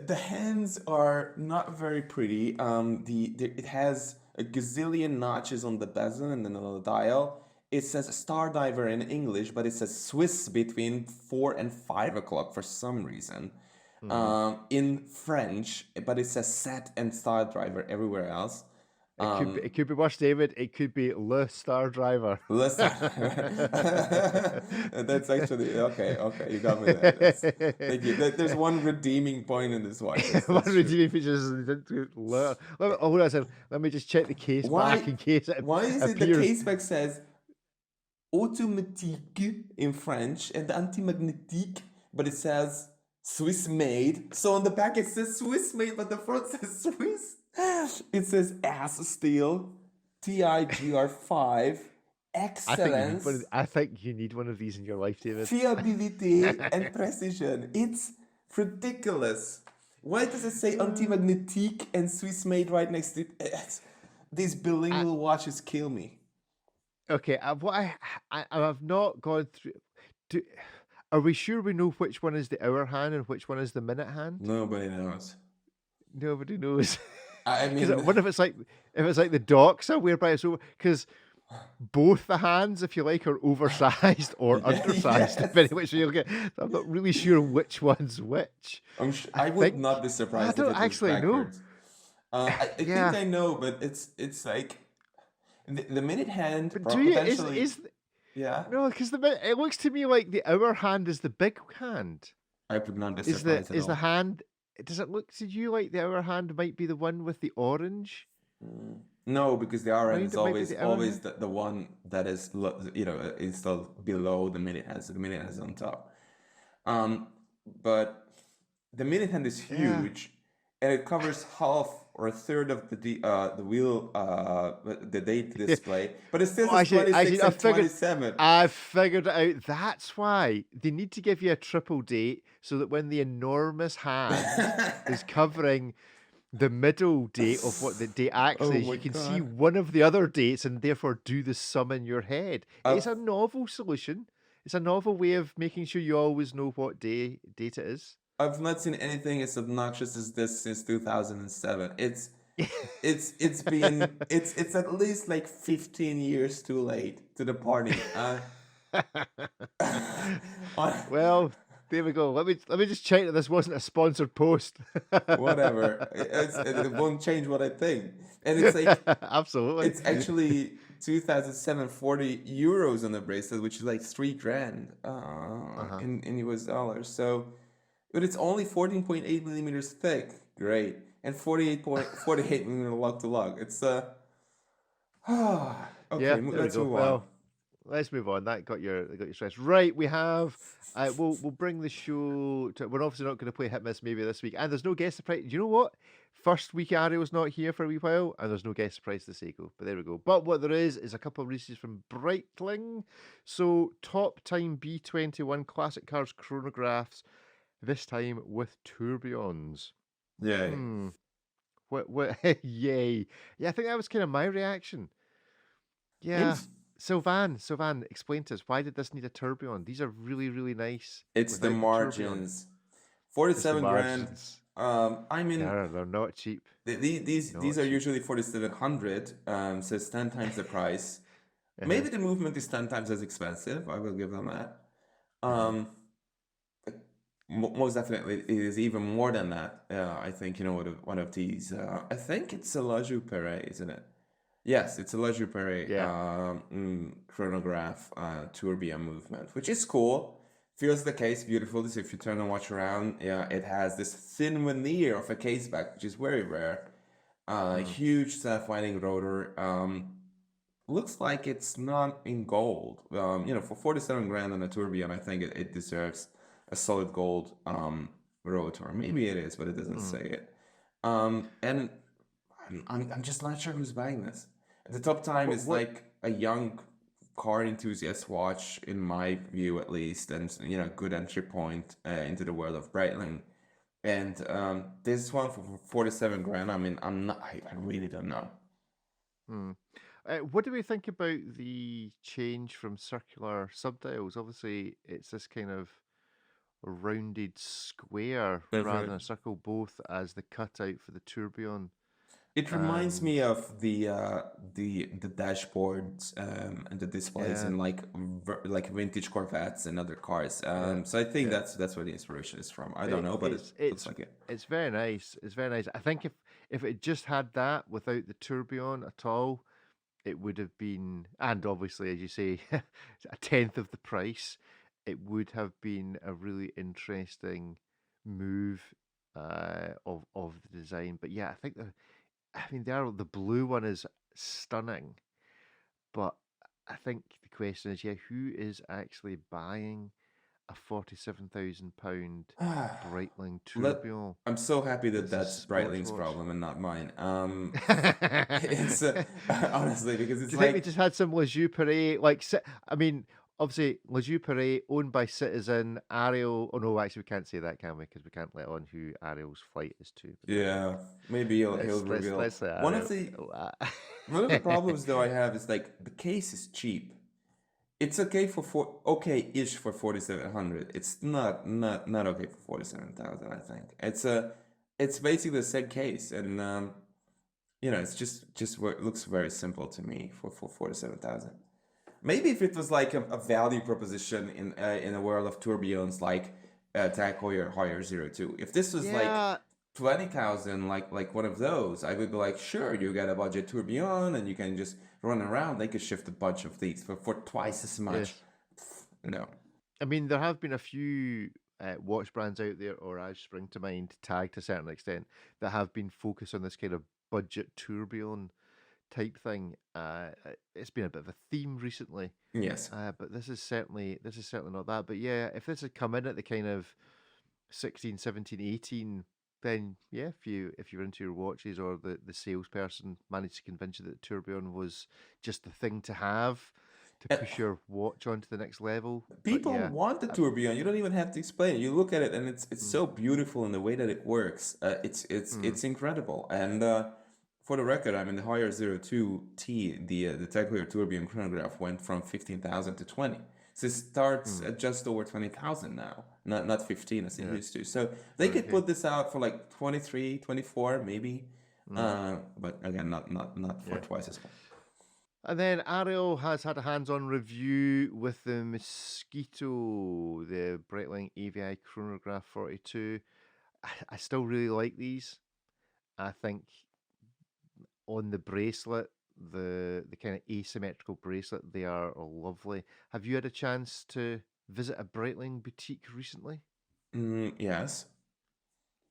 The hands are not very pretty. It has a gazillion notches on the bezel and then on the dial. It says StarDiver in English, but it says Swiss between 4 and 5 o'clock for some reason. In French, but it says set and StarDiver everywhere else. It could be worse, David. It could be Le StarDiver. Le StarDiver. That's actually okay. You got me there. Thank you. There's one redeeming point in this watch. One redeeming feature is Le. Hold on a second. Let me just check the case back in case it Why is it appears. the case back says automatique in French and anti-magnétique, but it says Swiss made. So on the back it says Swiss made, but the front says Swiss. It says ass steel, TIGR5, excellence. I think you need one of these in your life, David. Fiability and precision. It's ridiculous. Why does it say anti-magnétique and Swiss made right next to it? These bilingual watches kill me. Okay, I've not gone through. Are we sure we know which one is the hour hand and which one is the minute hand? Nobody knows. Nobody knows. I mean, what if it's like the Doxa, whereby it's over? Because both the hands, if you like, are oversized or undersized, depending which way you look at. So I'm not really sure which one's which. I would not be surprised. I don't actually know. I think I know, but it's like the minute hand. But do you? Yeah. No, because it looks to me like the hour hand is the big hand. I would not be surprised. Is the hand? Does it look to you like the hour hand might be the one with the orange? No, because the hour hand is always the one that is installed below the minute hand. So the minute hand is on top. But the minute hand is huge, and it covers half or a third of the wheel, the date display. But it still says 26 and 27. I figured it out. That's why they need to give you a triple date so that when the enormous hand is covering the middle date of what the date actually is, you can see one of the other dates and therefore do the sum in your head. It's a novel solution. It's a novel way of making sure you always know what date it is. I've not seen anything as obnoxious as this since 2007. It's at least like 15 years too late to the party. Well, there we go. Let me just check that this wasn't a sponsored post. Whatever. It won't change what I think. And it's like absolutely. It's actually 2007 40 euros on the bracelet, which is like $3,000 in US dollars. So, but it's only 14.8 millimeters thick. Great. And 48 millimeter lug to lug. It's okay, let's move on. Let's move on. That got your stress. Right, we have we'll bring the show to, we're obviously not going to play Hit Miss maybe this week. And there's no guest surprise. Do you know what? First week Ariel's not here for a wee while, and there's no guest surprise to Seiko. But there we go. But what there is a couple of releases from Breitling. So top time B21 classic cars chronographs, this time with tourbillons. Yay. What yay. Yeah, I think that was kind of my reaction. Yeah. Sylvan, explain to us, why did this need a tourbillon? These are really, really nice. It's the margins. 47 grand. I mean, they're not cheap. These are usually 4,700, so it's 10 times the price. Maybe the movement is 10 times as expensive. I will give them that. Most definitely, it is even more than that. I think one of these. I think it's a La Joux Perret, isn't it? Yes, it's a legendary Yeah. chronograph tourbillon movement, which is cool. Feels the case beautifully. So if you turn the watch around, yeah, it has this thin veneer of a case back, which is very rare. Huge self-winding rotor. Looks like it's not in gold. For 47 grand on a tourbillon, I think it deserves a solid gold rotor. Maybe it is, but it doesn't say it. And I'm just not sure who's buying this. The top time is What? like a young car enthusiast watch, in my view at least, and good entry point into the world of Breitling. And this one for 47 grand. I mean, I really don't know. What do we think about the change from circular subdials? Obviously, it's this kind of rounded square rather than a circle, both as the cutout for the tourbillon. It reminds me of the dashboards and the displays in like vintage Corvettes and other cars. So I think that's where the inspiration is from. I don't know, but it looks like it. It's very nice. It's very nice. I think if it just had that without the tourbillon at all, it would have been, and obviously, as you say, a tenth of the price. It would have been a really interesting move of the design. But yeah, the blue one is stunning. But I think the question is, who is actually buying a £47,000 Breitling tourbillon? I'm so happy that that's Breitling's problem and not mine. It's honestly, because it's Do you like think we just had some Lejeune Perret? Obviously, Lejeune Perret owned by Citizen, Ariel. Oh no, actually, we can't say that, can we? Because we can't let on who Ariel's flight is to. yeah, maybe he'll reveal. Let's let One Ariel. of the problems though I have is like the case is cheap. It's okay for okay-ish for 4,700. It's not okay for 47,000. I think it's basically the same case, and it's just it looks very simple to me for 47,000. Maybe if it was like a value proposition in a world of tourbillons like Tag Heuer 02. If this was like 20,000, like one of those, I would be like, sure, you get a budget tourbillon and you can just run around. They could shift a bunch of these for twice as much. No. I mean, there have been a few watch brands out there, or I spring to mind, Tag to a certain extent, that have been focused on this kind of budget tourbillon type thing. It's been a bit of a theme recently. Yes. But this is certainly not that. But yeah, if this had come in at the kind of 16, 17, 18, then yeah, if you're into your watches, or the salesperson managed to convince you that the tourbillon was just the thing to have to push your watch onto the next level. People want the tourbillon. You don't even have to explain it. You look at it and it's so beautiful in the way that it works. It's incredible. And for the record, I mean, the Heuer 02T, the Tag Heuer tourbillon chronograph went from 15,000 to 20. So it starts at just over 20,000 now, not 15 as it used to. So they could put this out for like 23, 24 maybe, but again, not for twice as much. And then Ariel has had a hands-on review with the Mosquito, the Breitling AVI Chronograph 42. I still really like these. I think on the bracelet, the kind of asymmetrical bracelet, they are lovely. Have you had a chance to visit a Breitling boutique recently? Yes.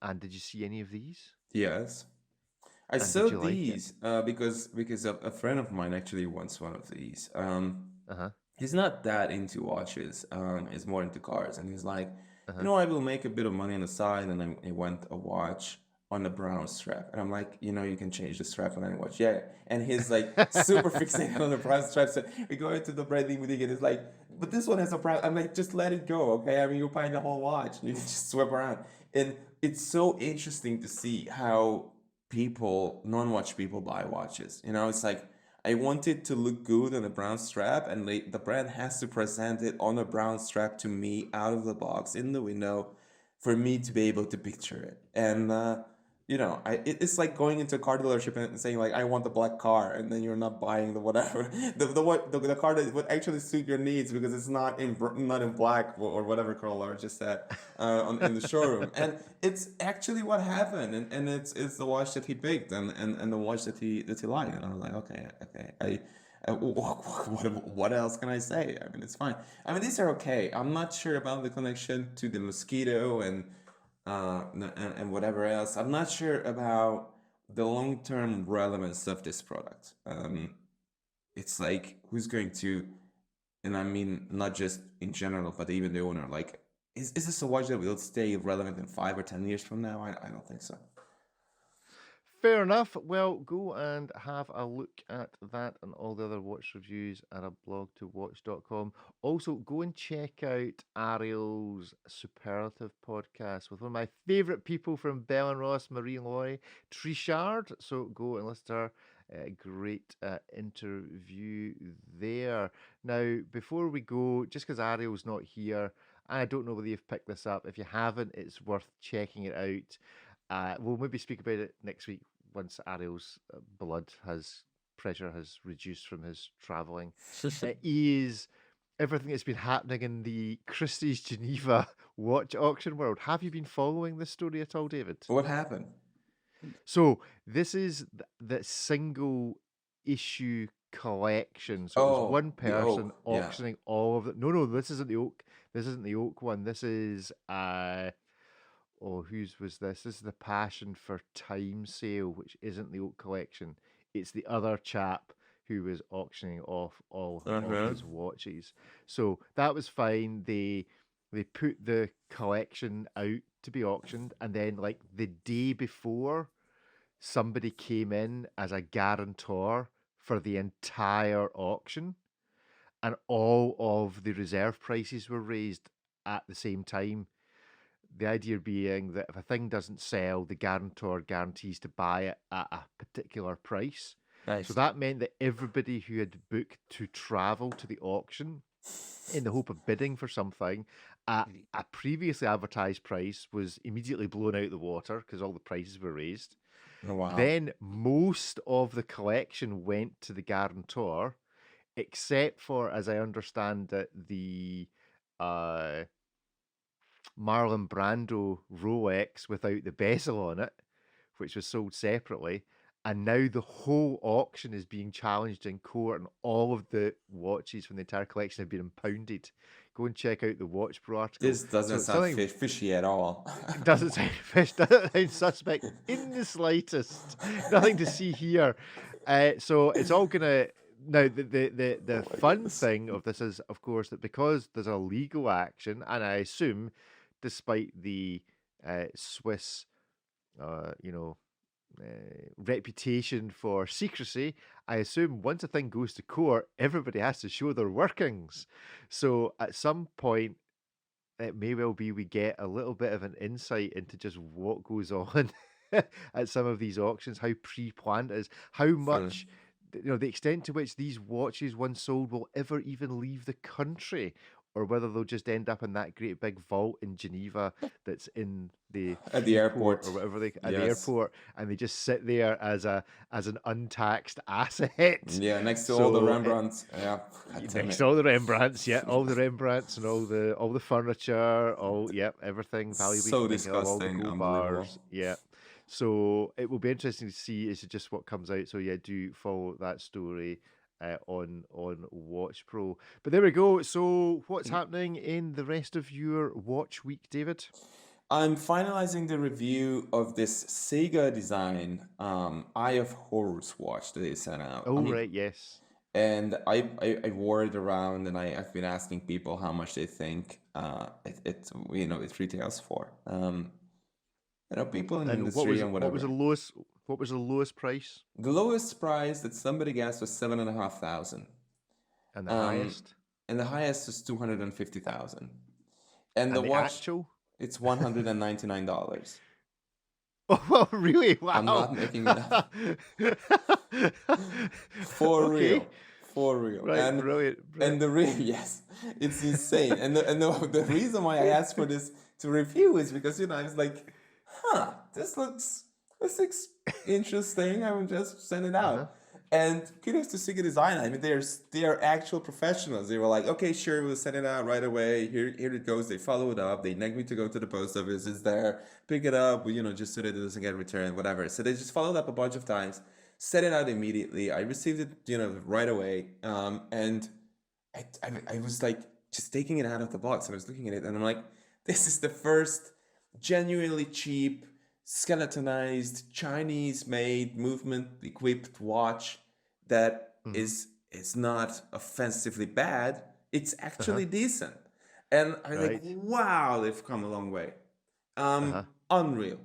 And did you see any of these? Yes. I saw these because a friend of mine actually wants one of these. He's not that into watches. He's more into cars, and he's like, I will make a bit of money on the side, and then he went a watch on the brown strap, and I'm like, you can change the strap on any watch, and he's like super fixated on the brown strap. So we go into the Breitling boutique, and it's like, but this one has a brown. I'm like, just let it go, okay? I mean, you're buying the whole watch, you just swap around, and it's so interesting to see how non-watch people buy watches. It's like, I want it to look good on a brown strap, and the brand has to present it on a brown strap to me out of the box in the window for me to be able to picture it. And it's like going into a car dealership and saying like, I want the black car, and then you're not buying the whatever, the car that would actually suit your needs because it's not in black or whatever color I just said in the showroom, and it's actually what happened, and it's the watch that he picked, and the watch that he liked, and I was like, okay. What else can I say? I mean, it's fine. I mean, these are okay. I'm not sure about the connection to the Mosquito and whatever else. I'm not sure about the long-term relevance of this product. It's like, who's going to, and I mean not just in general, but even the owner. Like, is this a watch that will stay relevant in 5 or 10 years from now? I don't think so. Fair enough. Well, go and have a look at that and all the other watch reviews at aBlogtoWatch.com. Also, go and check out Ariel's Superlative podcast with one of my favourite people from Bell and Ross, Marie and Laurie Trichard. So go and listen to her. Great interview there. Now, before we go, just because Ariel's not here, I don't know whether you've picked this up. If you haven't, it's worth checking it out. We'll maybe speak about it next week once Ariel's pressure has reduced from his travelling. It is everything that's been happening in the Christie's Geneva watch auction world. Have you been following this story at all, David? What happened? So this is the single issue collection. So it was one person auctioning all of it. No, this isn't the oak. This isn't the oak one. This is whose was this? This is the Passion for Time sale, which isn't the oak collection. It's the other chap who was auctioning off all of his watches. So that was fine. They put the collection out to be auctioned, and then like the day before, somebody came in as a guarantor for the entire auction, and all of the reserve prices were raised at the same time. The idea being that if a thing doesn't sell, the guarantor guarantees to buy it at a particular price. Nice. So that meant that everybody who had booked to travel to the auction in the hope of bidding for something at a previously advertised price was immediately blown out of the water because all the prices were raised. Oh, wow. Then most of the collection went to the guarantor, except for, as I understand it, the Marlon Brando Rolex without the bezel on it, which was sold separately. And now the whole auction is being challenged in court, and all of the watches from the entire collection have been impounded. Go and check out the Watch Pro article. This doesn't sound fishy at all. It doesn't sound fish. Doesn't sound suspect in the slightest. Nothing to see here. So it's all gonna. Now, the fun thing of this is, of course, that because there's a legal action, and I assume, despite the Swiss, reputation for secrecy, I assume once a thing goes to court, everybody has to show their workings. So at some point, it may well be we get a little bit of an insight into just what goes on at some of these auctions, how pre-planned it is, how much, the extent to which these watches once sold will ever even leave the country, or whether they'll just end up in that great big vault in Geneva that's in at the airport or whatever the airport, and they just sit there as an untaxed asset. Yeah, next to all the Rembrandts. Next to all the Rembrandts, all the Rembrandts and all the furniture, everything valuable. So disgusting, all the bars. Yeah. So it will be interesting to see as to just what comes out. So do follow that story on Watch Pro. But there we go. So what's happening in the rest of your watch week, David? I'm finalizing the review of this Sega design Eye of Horus watch that they sent out. Right, yes. And I wore it around, and I've been asking people how much they think it retails for. People in the industry and whatever. What was the lowest price? The lowest price that somebody guessed was $7,500. And the highest? And the highest was $250,000. And the watch, actual? It's $199. Oh, well, really? Wow. I'm not making it up. For real. Right, and brilliant. And yes, it's insane. and the reason why I asked for this to review is because I was like, this looks this looks interesting. I will just send it Uh-huh. out. And kudos to Sega Design. I mean, they're actual professionals. They were like, okay, sure, we'll send it out right away. Here it goes. They follow it up. They nag me to go to the post office. It's there. Pick it up. Just so that it doesn't get returned. Whatever. So they just followed up a bunch of times. Sent it out immediately. I received it, right away. And I was like just taking it out of the box. And I was looking at it, and I'm like, this is the first genuinely cheap, skeletonized, Chinese-made, movement-equipped watch that is not offensively bad. It's actually decent, and I was like, wow, they've come a long way. Unreal.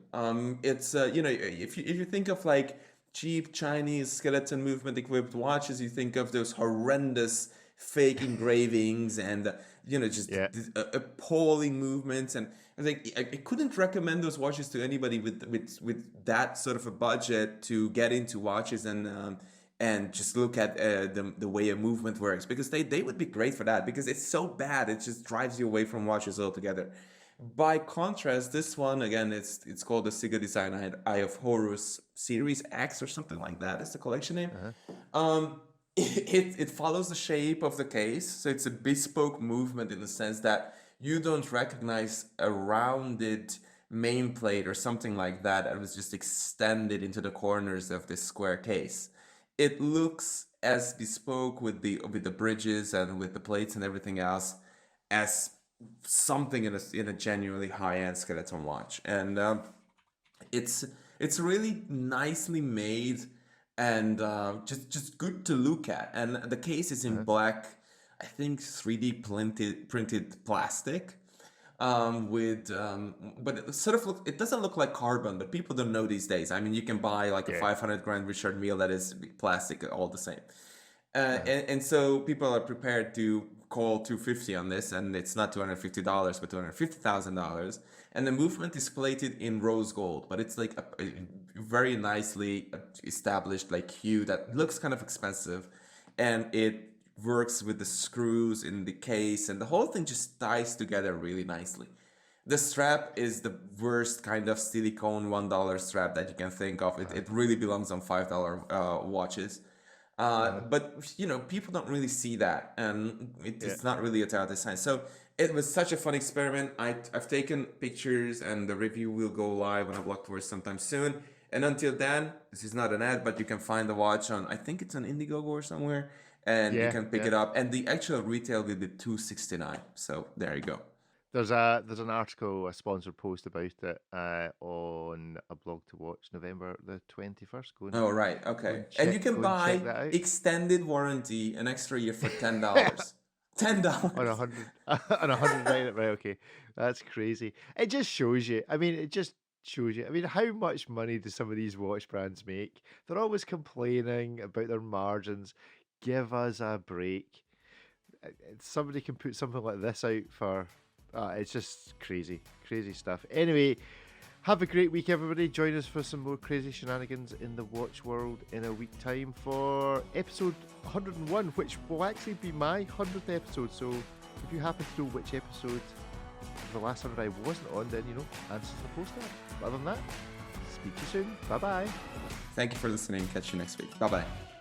It's if you think of like cheap Chinese skeleton movement-equipped watches, you think of those horrendous fake engravings and just appalling movements. And I think I couldn't recommend those watches to anybody with that sort of a budget to get into watches and just look at the way a movement works, because they would be great for that, because it's so bad it just drives you away from watches altogether. By contrast, this one, again, it's called the Sega Design Eye of Horus Series X or something like that. That's the collection name. It follows the shape of the case, so it's a bespoke movement in the sense that you don't recognize a rounded main plate or something like that that was just extended into the corners of this square case. It looks as bespoke with the bridges and with the plates and everything else as something in a genuinely high-end skeleton watch. And it's really nicely made and just good to look at. And the case is in black, I think 3D printed plastic, but it sort of it doesn't look like carbon, but people don't know these days. I mean, you can buy like a 500 grand Richard Mille that is plastic, all the same. And so people are prepared to call 250 on this, and it's not $250 but $250,000. And the movement is plated in rose gold, but it's like a very nicely established like hue that looks kind of expensive, and it works with the screws in the case, and the whole thing just ties together really nicely. The strap is the worst kind of silicone $1 strap that you can think of. It really belongs on $5 watches. But people don't really see that, and it's not really a telltale design. So it was such a fun experiment. I've taken pictures, and the review will go live on aBlogtoWatch sometime soon. And until then, this is not an ad, but you can find the watch on, I think it's on Indiegogo or somewhere, and you can pick it up. And the actual retail will be $269. So there you go. There's an article, a sponsored post about it on aBlogtoWatch November the 21st. Oh, right. Okay. And you can buy extended warranty, an extra year for $10. $10 on 100 on 100 right, okay. That's crazy. It just shows you. I mean, how much money do some of these watch brands make? They're always complaining about their margins. Give us a break. Somebody can put something like this out for... it's just crazy stuff. Anyway, have a great week, everybody. Join us for some more crazy shenanigans in the watch world in a week time for episode 101, which will actually be my 100th episode. So if you happen to know which episode of the last 100 I wasn't on, then answer the post there. But other than that, speak to you soon. Bye bye. Thank you for listening. Catch you next week. Bye bye.